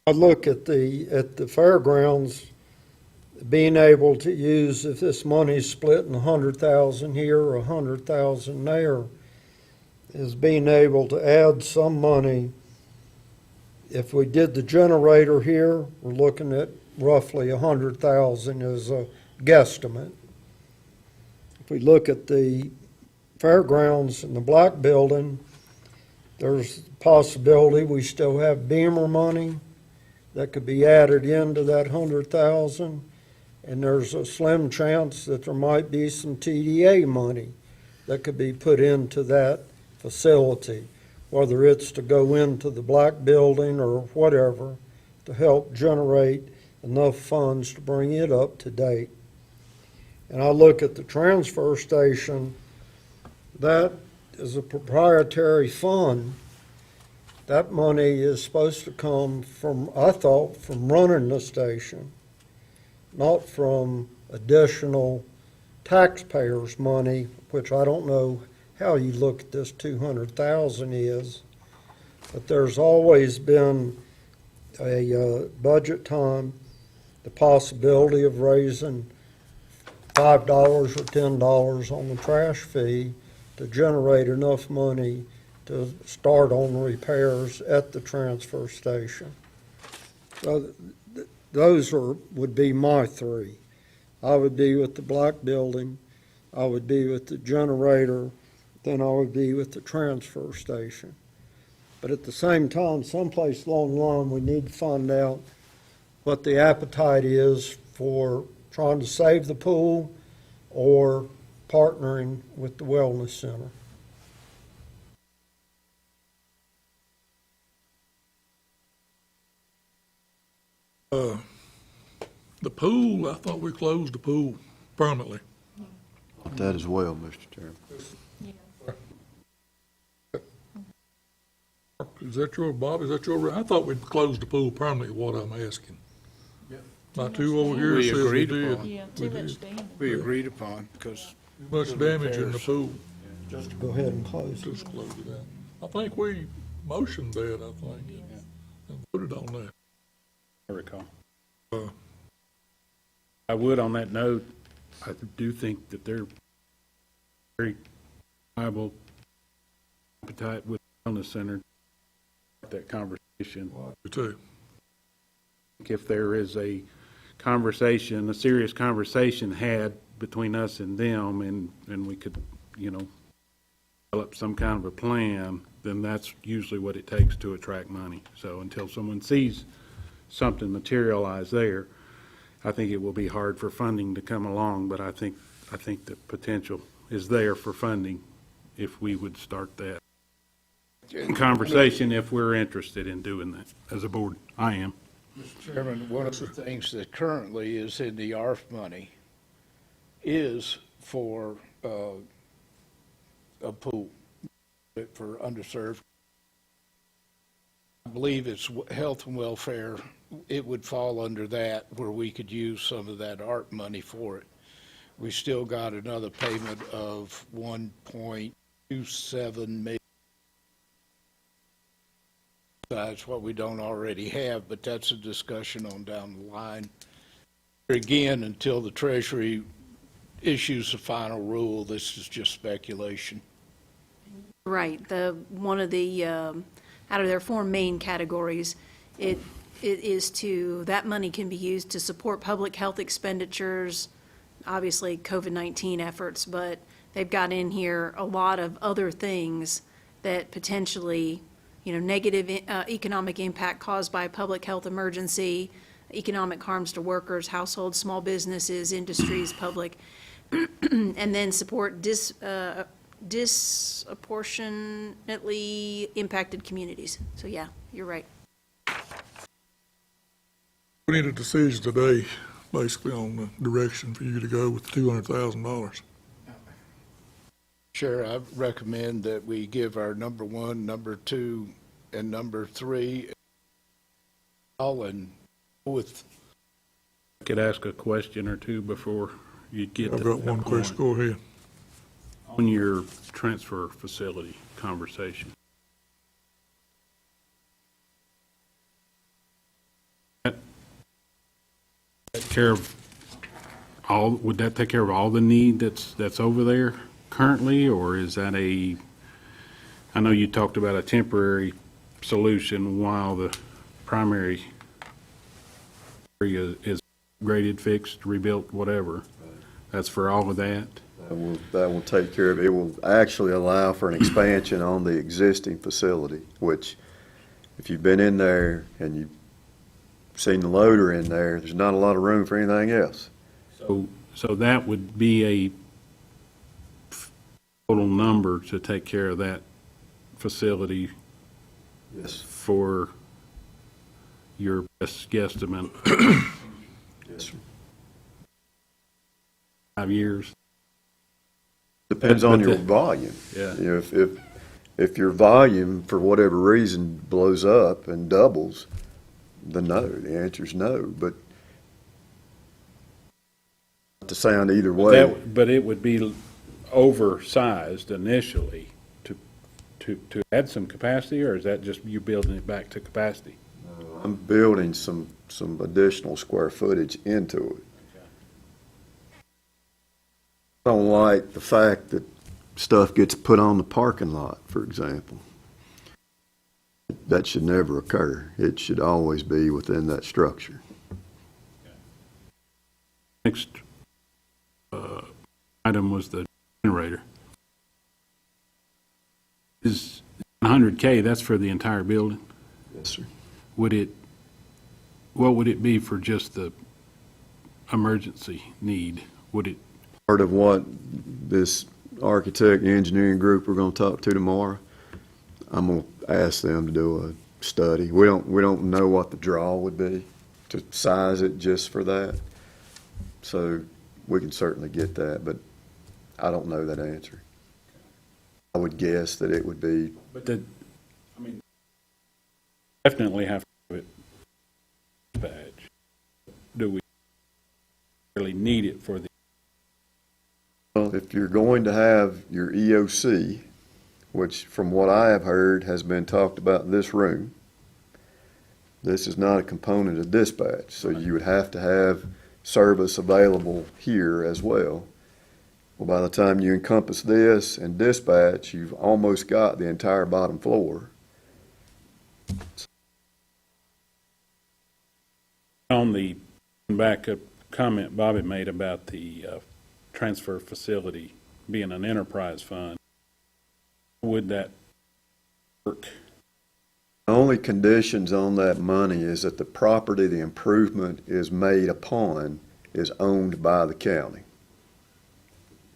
I look at the fairgrounds, being able to use, if this money's split in 100,000 here or 100,000 there, is being able to add some money. If we did the generator here, we're looking at roughly 100,000 as a guesstimate. If we look at the fairgrounds and the black building, there's a possibility we still have Beamer money that could be added into that 100,000. And there's a slim chance that there might be some TDA money that could be put into that facility, whether it's to go into the black building or whatever, to help generate enough funds to bring it up to date. And I look at the transfer station, that is a proprietary fund. That money is supposed to come from, I thought, from running the station, not from additional taxpayers' money, which I don't know how you look at this 200,000 is. But there's always been a budget time, the possibility of raising $5 or $10 on the trash fee to generate enough money to start on repairs at the transfer station. So those would be my three. I would be with the black building, I would be with the generator, then I would be with the transfer station. But at the same time, someplace along the line, we need to find out what the appetite is for trying to save the pool or partnering with the wellness center. The pool, I thought we closed the pool permanently. That as well, Mr. Chairman. Is that your, Bob, is that your, I thought we'd closed the pool permanently, what I'm asking. My two over here We says we agreed did. upon. Yeah, We too much did. damage. We agreed upon, because Too much damage in the pool, Just to go ahead and close it. just close it out. I think we motioned that, I think, and voted on that. I recall. Uh, I would, on that note, I do think that they're very viable appetite with the wellness center, that conversation. Me too. If there is a conversation, a serious conversation had between us and them, and we could, develop some kind of a plan, then that's usually what it takes to attract money. So until someone sees something materialize there, I think it will be hard for funding to come along, but I think the potential is there for funding if we would start that conversation, if we're interested in doing that as a board. I am. Mr. Chairman, one of the things that currently is in the ARF money is for a pool for underserved. I believe it's health and welfare. It would fall under that, where we could use some of that ARP money for it. We still got another payment of 1.2 7 million. That's what we don't already have, but that's a discussion on down the line. Again, until the Treasury issues a final rule, this is just speculation. Right, one of the, out of their four main categories, it is that money can be used to support public health expenditures, obviously COVID-19 efforts, but they've got in here a lot of other things that potentially, negative economic impact caused by a public health emergency, economic harms to workers, households, small businesses, industries, public, and then support disproportionately impacted communities. So yeah, you're right. We need a decision today, basically, on the direction for you to go with the $200,000. Sure, I recommend that we give our number 1, number 2, and number 3 all and with. Could ask a question or two before you get to I've got that one question, go ahead. On your transfer facility conversation. Would that take care of all the need that's over there currently, or is that I know you talked about a temporary solution while the primary area is graded, fixed, rebuilt, whatever. That's for all of that? That will take care of it. It will actually allow for an expansion on the existing facility, which if you've been in there and you've seen the loader in there, there's not a lot of room for anything else. So that would be a total number to take care of that facility Yes. for your best guesstimate, Yes, sir. 5 years? Depends on But your the- volume. Yeah. You know, if your volume, for whatever reason, blows up and doubles, then no, the answer's no, but not to sound either way. But it would be oversized initially to add some capacity, or is that just you building it back to capacity? I'm building some additional square footage into it. I don't like the fact that stuff gets put on the parking lot, for example. That should never occur. It should always be within that structure. Next item was the generator. Is 100K, that's for the entire building? Yes, sir. What would it be for just the emergency need? Would it, Part of what this architect and engineering group we're going to talk to tomorrow, I'm going to ask them to do a study. We don't know what the draw would be to size it just for that. So we can certainly get that, but I don't know that answer. I would guess that it would be, definitely have to have it dispatch. Do we really need it for the, well, if you're going to have your EOC, which from what I have heard has been talked about in this room, this is not a component of dispatch, so you would have to have service available here as well. Well, by the time you encompass this and dispatch, you've almost got the entire bottom floor. on the backup comment Bobby made about the transfer facility being an enterprise fund, would that work? The only conditions on that money is that the property the improvement is made upon is owned by the county.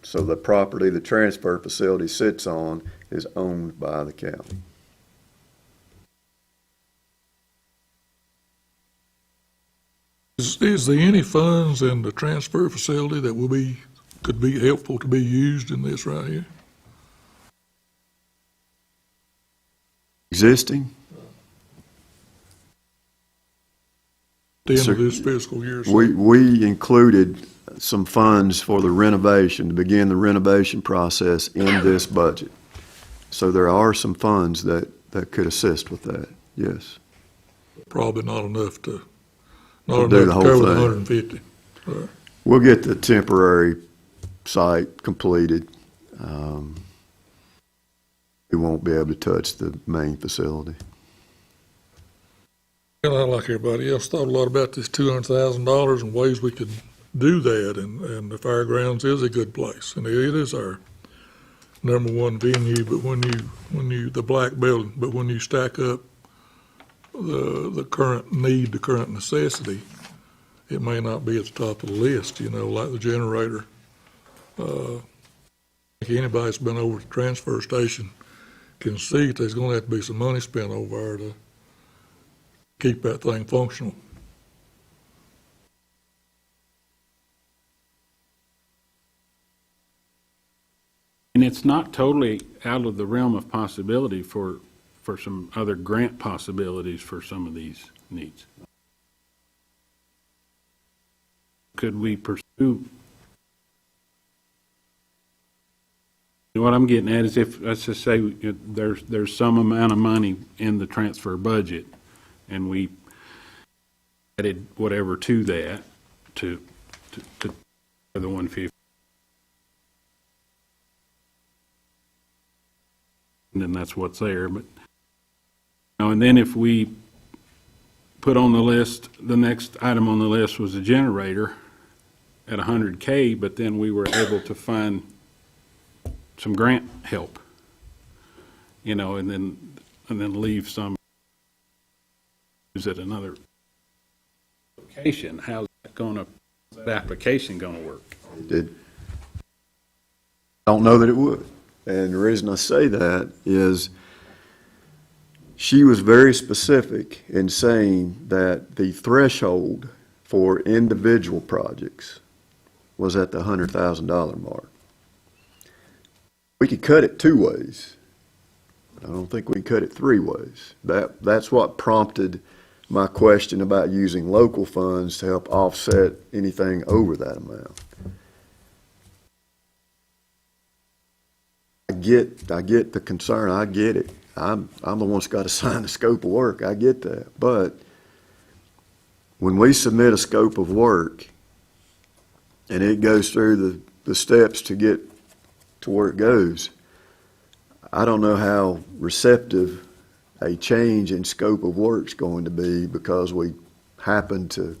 So the property the transfer facility sits on is owned by the county. Is there any funds in the transfer facility that could be helpful to be used in this right here? Existing? The end Sir, of this fiscal year? so- We included some funds for the renovation, to begin the renovation process in this budget. So there are some funds that could assist with that, yes. Probably not enough to To do the whole cover the thing. 150. We'll get the temporary site completed. We won't be able to touch the main facility. And I, like everybody else, thought a lot about this $200,000 and ways we could do that, and the fairgrounds is a good place, and it is our number one venue, but when you, the black building, but when you stack up the current need, the current necessity, it may not be at the top of the list, like the generator. I think anybody that's been over to the transfer station can see that there's gonna have to be some money spent over there to keep that thing functional. And it's not totally out of the realm of possibility for some other grant possibilities for some of these needs. Could we pursue? What I'm getting at is if, let's just say, there's some amount of money in the transfer budget, and we added whatever to that to the 150. And then that's what's there, but, and then if we put on the list, the next item on the list was a generator at $100K, but then we were able to find some grant help, and then leave some use at another location. How's that application gonna work? Don't know that it would. And the reason I say that is she was very specific in saying that the threshold for individual projects was at the $100,000 mark. We could cut it two ways. I don't think we can cut it three ways. That's what prompted my question about using local funds to help offset anything over that amount. I get the concern. I get it. I'm the one that's got to sign the scope of work. I get that. But when we submit a scope of work and it goes through the steps to get to where it goes, I don't know how receptive a change in scope of work's going to be because we happen to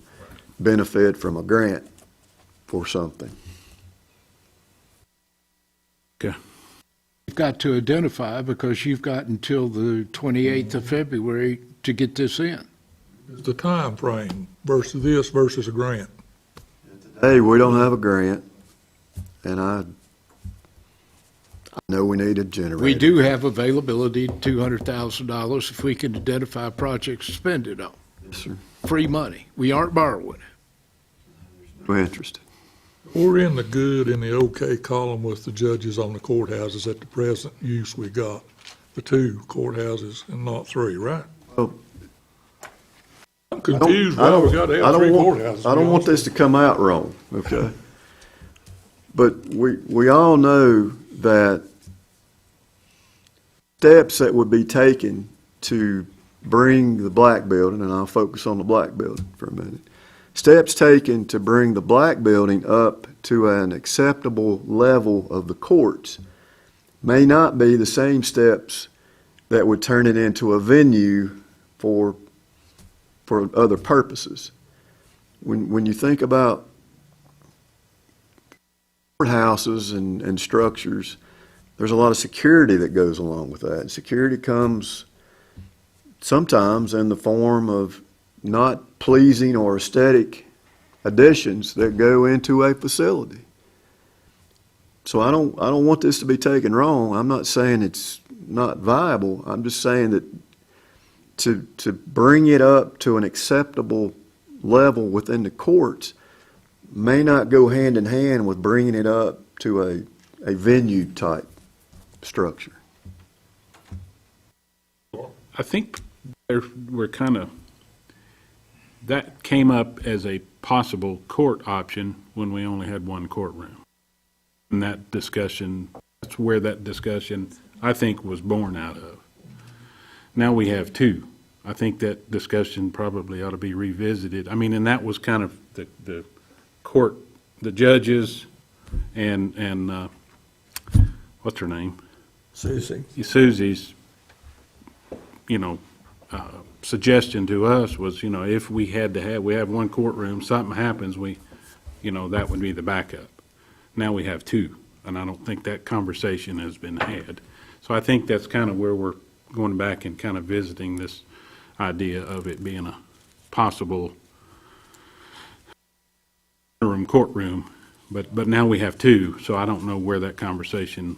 benefit from a grant for something. Okay. You've got to identify because you've got until the 28th of February to get this in. It's the time frame versus a grant. Today, we don't have a grant, and I know we need a generator. We do have availability, $200,000 if we can identify projects to spend it on. Yes, sir. Free money. We aren't borrowing it. We're interested. We're in the good and the okay column with the judges on the courthouses at the present use we got. The 2 courthouses and not 3, right? Well, I'm confused why we gotta have 3 courthouses. I don't want this to come out wrong, okay? But we all know that steps that would be taken to bring the black building, and I'll focus on the black building for a minute, steps taken to bring the black building up to an acceptable level of the courts may not be the same steps that would turn it into a venue for other purposes. When you think about courthouses and structures, there's a lot of security that goes along with that. And security comes sometimes in the form of not pleasing or aesthetic additions that go into a facility. So I don't want this to be taken wrong. I'm not saying it's not viable. I'm just saying that to bring it up to an acceptable level within the courts may not go hand in hand with bringing it up to a venue type structure. I think we're kind of, that came up as a possible court option when we only had one courtroom. And that discussion, that's where that discussion, I think, was born out of. Now we have two. I think that discussion probably ought to be revisited. I mean, and that was kind of the court, the judges and what's her name? Susie. Susie's, suggestion to us was, if we had to have, we have one courtroom, something happens, that would be the backup. Now we have two, and I don't think that conversation has been had. So I think that's kind of where we're going back and kind of visiting this idea of it being a possible courtroom, but now we have two, so I don't know where that conversation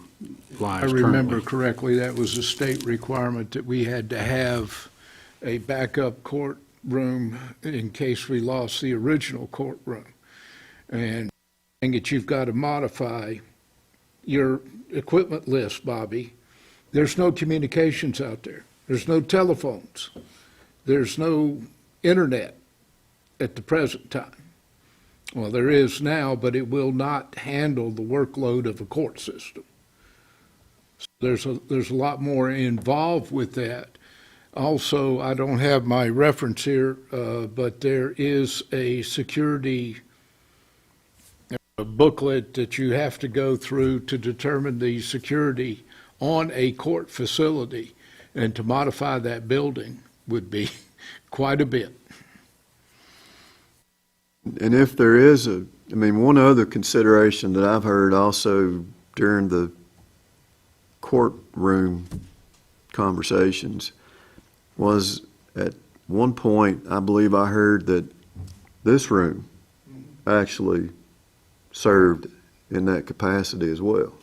lies I currently. remember correctly, that was a state requirement that we had to have a backup courtroom in case we lost the original courtroom. And that you've got to modify your equipment list, Bobby. There's no communications out there. There's no telephones. There's no internet at the present time. Well, there is now, but it will not handle the workload of a court system. There's a lot more involved with that. Also, I don't have my reference here, but there is a security booklet that you have to go through to determine the security on a court facility, and to modify that building would be quite a bit. And if there is one other consideration that I've heard also during the courtroom conversations was at one point, I believe I heard that this room actually served in that capacity as well.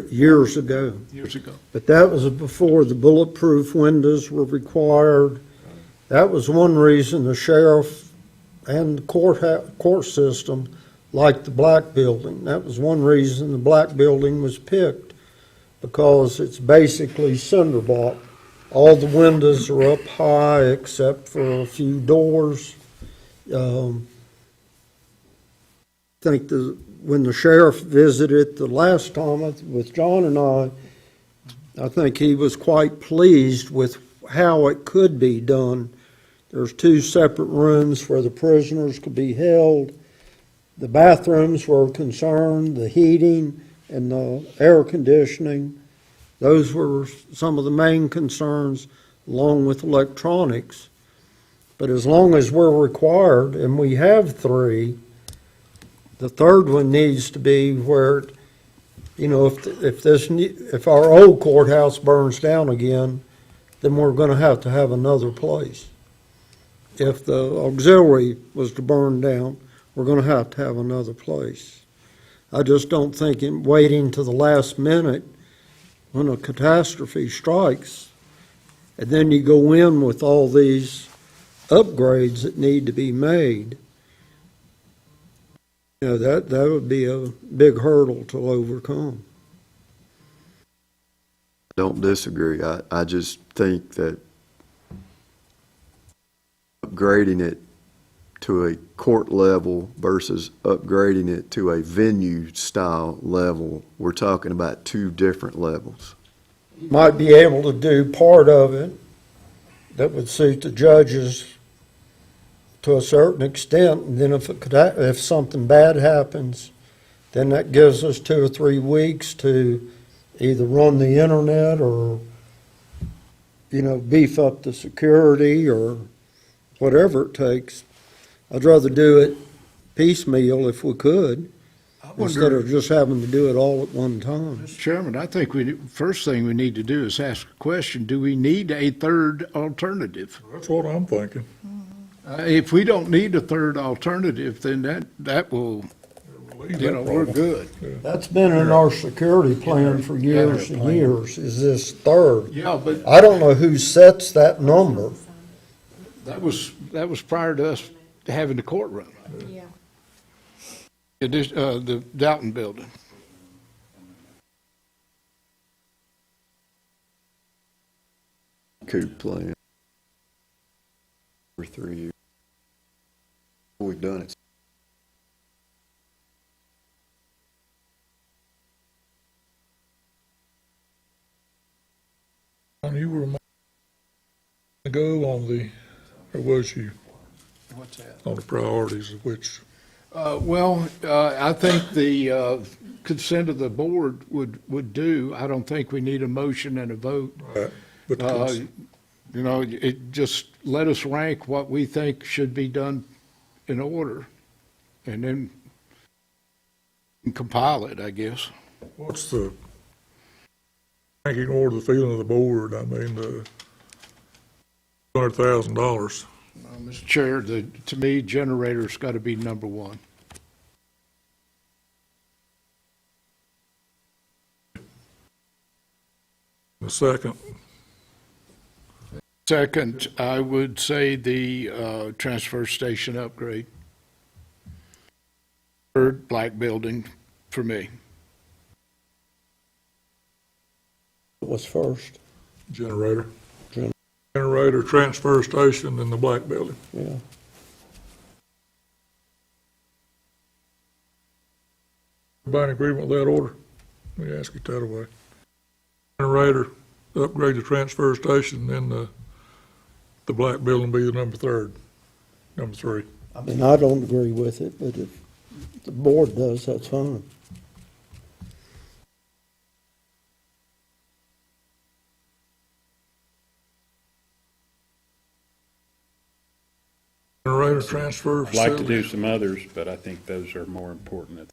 Years ago. Years ago. But that was before the bulletproof windows were required. That was one reason the sheriff and the court system liked the black building. That was one reason the black building was picked, because it's basically cinder block. All the windows are up high except for a few doors. I think when the sheriff visited the last time with John and I think he was quite pleased with how it could be done. There's two separate rooms where the prisoners could be held. The bathrooms were concerned, the heating and the air conditioning. Those were some of the main concerns, along with electronics. But as long as we're required, and we have three, the third one needs to be where, if our old courthouse burns down again, then we're going to have another place. If the auxiliary was to burn down, we're going to have another place. I just don't think in waiting to the last minute when a catastrophe strikes, and then you go in with all these upgrades that need to be made, that would be a big hurdle to overcome. I don't disagree. I just think that upgrading it to a court level versus upgrading it to a venue style level, we're talking about two different levels. Might be able to do part of it that would suit the judges to a certain extent, and then if something bad happens, then that gives us 2 or 3 weeks to either run the internet or, beef up the security or whatever it takes. I'd rather do it piecemeal if we could, instead of just having to do it all at one time. Mr. Chairman, I think first thing we need to do is ask a question: do we need a third alternative? That's what I'm thinking. If we don't need a third alternative, then that will, we're good. That's been in our security plan for years and years, is this third. Yeah, but I don't know who sets that number. that was prior to us having the courtroom, Yeah. the Dalton building. Coop plan for 3 years. We've done it. go on the, or was you, What's that? on the priorities of which? I think the consent of the board would do. I don't think we need a motion and a vote. But It just let us rank what we think should be done in order, and then compile it, I guess. what's the ranking order, the feeling of the board? I mean, the $200,000. Mr. Chair, to me, generator's got to be number one. The second, Second, I would say the transfer station upgrade. Third, black building for me. Was first, generator. Gen- Generator, transfer station, and the black building. yeah. Everybody in agreement with that order? Let me ask it that way. Generator, upgrade the transfer station, then the black building be the number three. I mean, I don't agree with it, but if the board does, that's fine. Generator, transfer I'd like to facility. do some others, but I think those are more important at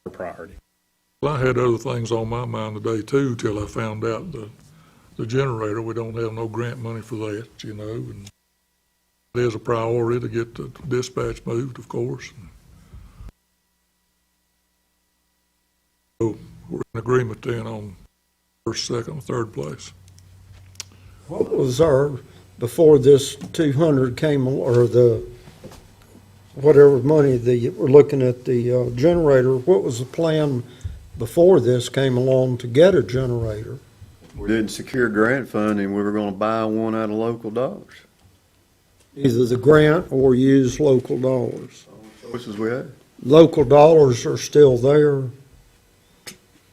the priority. Well, I had other things on my mind today too, till I found out the generator, we don't have no grant money for that, and it is a priority to get the dispatch moved, of course. So we're in agreement then on first, second, and third place. What was our, before this 200 came, or the, whatever money we're looking at the generator, what was the plan before this came along to get a generator? We didn't secure grant funding, we were gonna buy one out of local dollars. Either the grant or use local dollars. Choices we had. Local dollars are still there,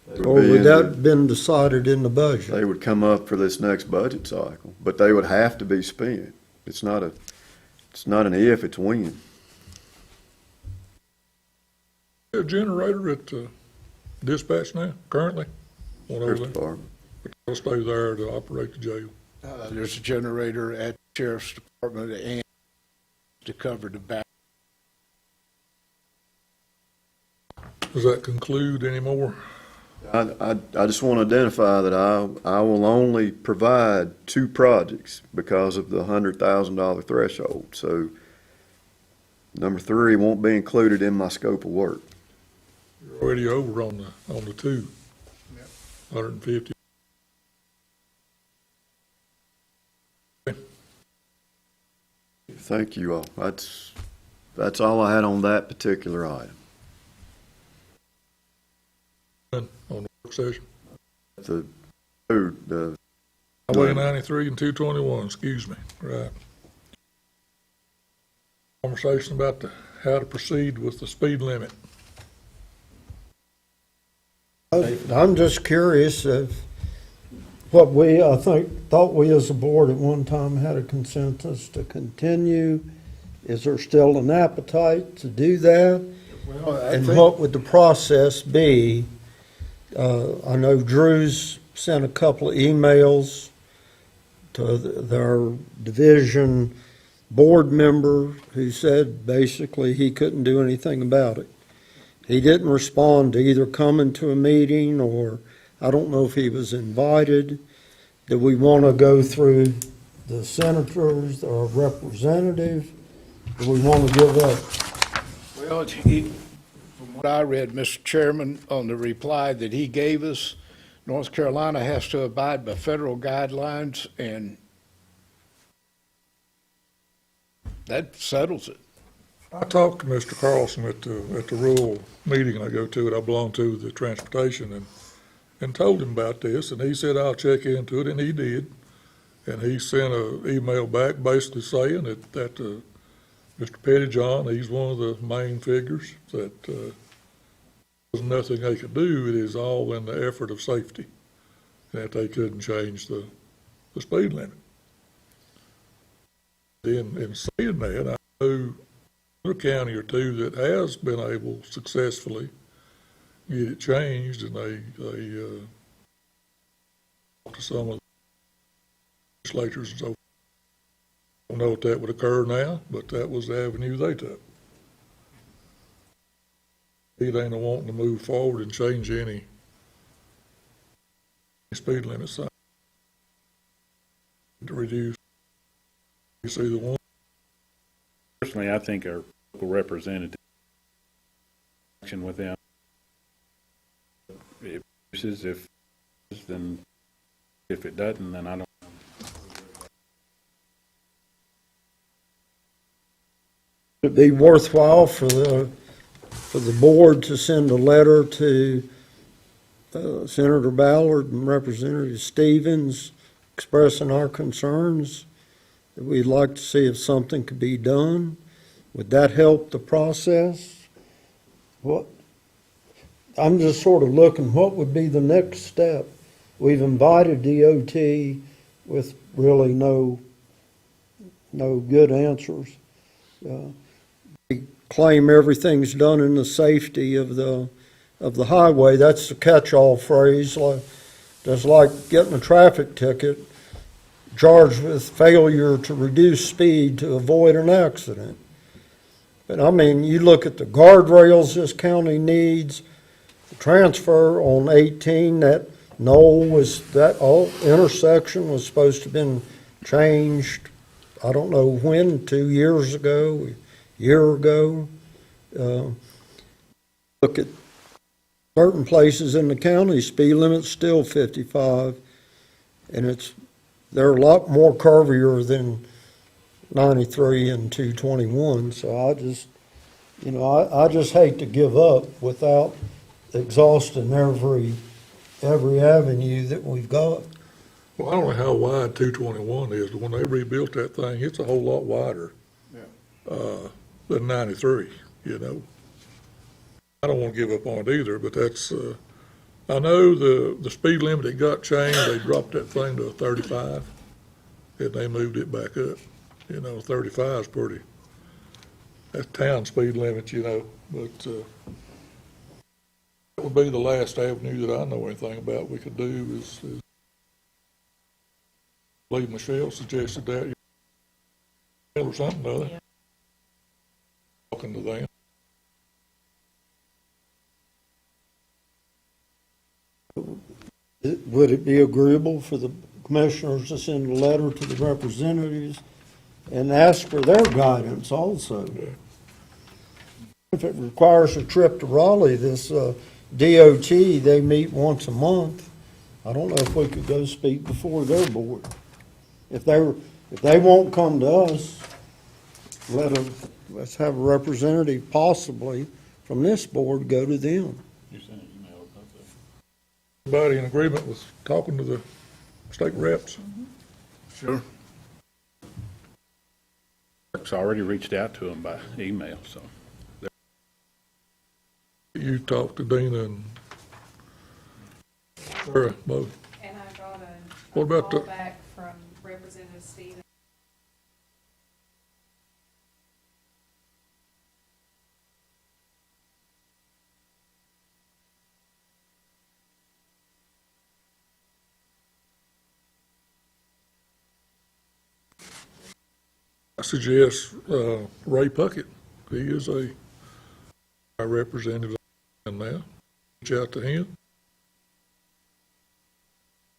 They or would be would in that been decided in the budget? They would come up for this next budget cycle, but they would have to be spent. It's not an if, it's when. A generator at dispatch now, currently? One over Sheriff's there. Department. It'll stay there to operate the jail. There's a generator at the Sheriff's Department and to cover the back. Does that conclude any more? I just want to identify that I will only provide 2 projects because of the $100,000 threshold. So number 3 won't be included in my scope of work. You're already over on the two. 150. Thank you all. That's all I had on that particular item. On the work session. The Highway 93 and 221, excuse me, right. Conversation about how to proceed with the speed limit. I'm just curious if what thought we as a board at one time had a consensus to continue. Is there still an appetite to do that? And what would the process be? I know Drew's sent a couple of emails to their division board member who said basically he couldn't do anything about it. He didn't respond to either coming to a meeting or I don't know if he was invited. Do we want to go through the senators or representative? Do we want to give up? Well, from what I read, Mr. Chairman, on the reply that he gave us, North Carolina has to abide by federal guidelines, and that settles it. I talked to Mr. Carlson at the rural meeting I go to, I belong to, the transportation, and told him about this, and he said, I'll check into it, and he did. And he sent an email back basically saying that Mr. Pettyjohn, he's one of the main figures, that there's nothing they could do. It is all in the effort of safety, and that they couldn't change the speed limit. In saying that, I know a county or two that has been able successfully get it changed, and they talk to some of the legislators and so forth. I don't know if that would occur now, but that was the avenue they took. It ain't a wanting to move forward and change any speed limit sign to reduce. You see the one. Personally, I think our local representative action with them. If then if it doesn't, then I don't. It'd be worthwhile for the board to send a letter to Senator Ballard and Representative Stevens expressing our concerns, that we'd like to see if something could be done. Would that help the process? I'm just sort of looking, what would be the next step? We've invited DOT with really no good answers. We claim everything's done in the safety of the highway. That's the catch-all phrase. Just like getting a traffic ticket, charged with failure to reduce speed to avoid an accident. But I mean, you look at the guardrails this county needs, the transfer on 18, that intersection was supposed to have been changed, I don't know when, 2 years ago, a year ago. Look at certain places in the county, speed limit's still 55, and they're a lot more curvier than 93 and 221. So I just hate to give up without exhausting every avenue that we've got. Well, I don't know how wide 221 is, but when they rebuilt that thing, it's a whole lot wider than 93, you know. I don't want to give up on it either, but that's, I know the speed limit that got changed, they dropped that thing to a 35, and they moved it back up. You know, 35 is that's town speed limit, you know, but that would be the last avenue that I know anything about we could do is I believe Michelle suggested that, or something or other. Yeah. Talking to them. Would it be agreeable for the commissioners to send a letter to the representatives and ask for their guidance also? If it requires a trip to Raleigh, this DOT, they meet once a month. I don't know if we could go speak before their board. If they won't come to us, let's have a representative possibly from this board go to them. You sent an email about that. Everybody in agreement with talking to the state reps? Sure. Clerk's already reached out to them by email, so. You talked to Dina and Sarah both. And I got What a about call the- back from Representative Stevens. I suggest Ray Puckett. He is our representative now. Reach out to him.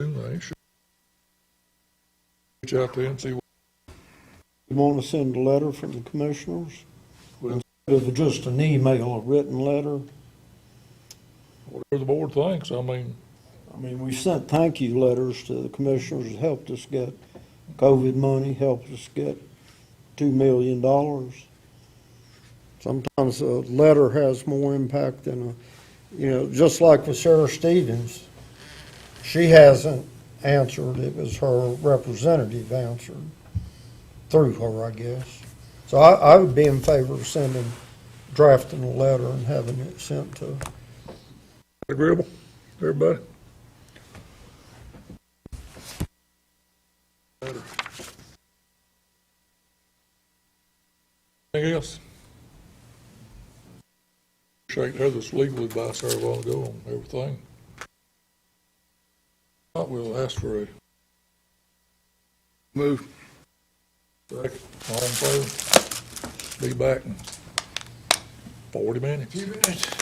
Reach out to him, see what. You want to send a letter from the commissioners? Instead of just an email, a written letter? Whatever the board thinks, I mean, We sent thank you letters to the commissioners that helped us get COVID money, helped us get $2 million. Sometimes a letter has more impact than just like with Sarah Stevens. She hasn't answered, it was her representative answered, through her, I guess. So I would be in favor of drafting a letter and having it sent to. agreeable, everybody? Anything else? Appreciate Heather's legal advice there a while ago on everything. We'll ask for a Move. second. All in favor? Be back in 40 minutes. Few minutes.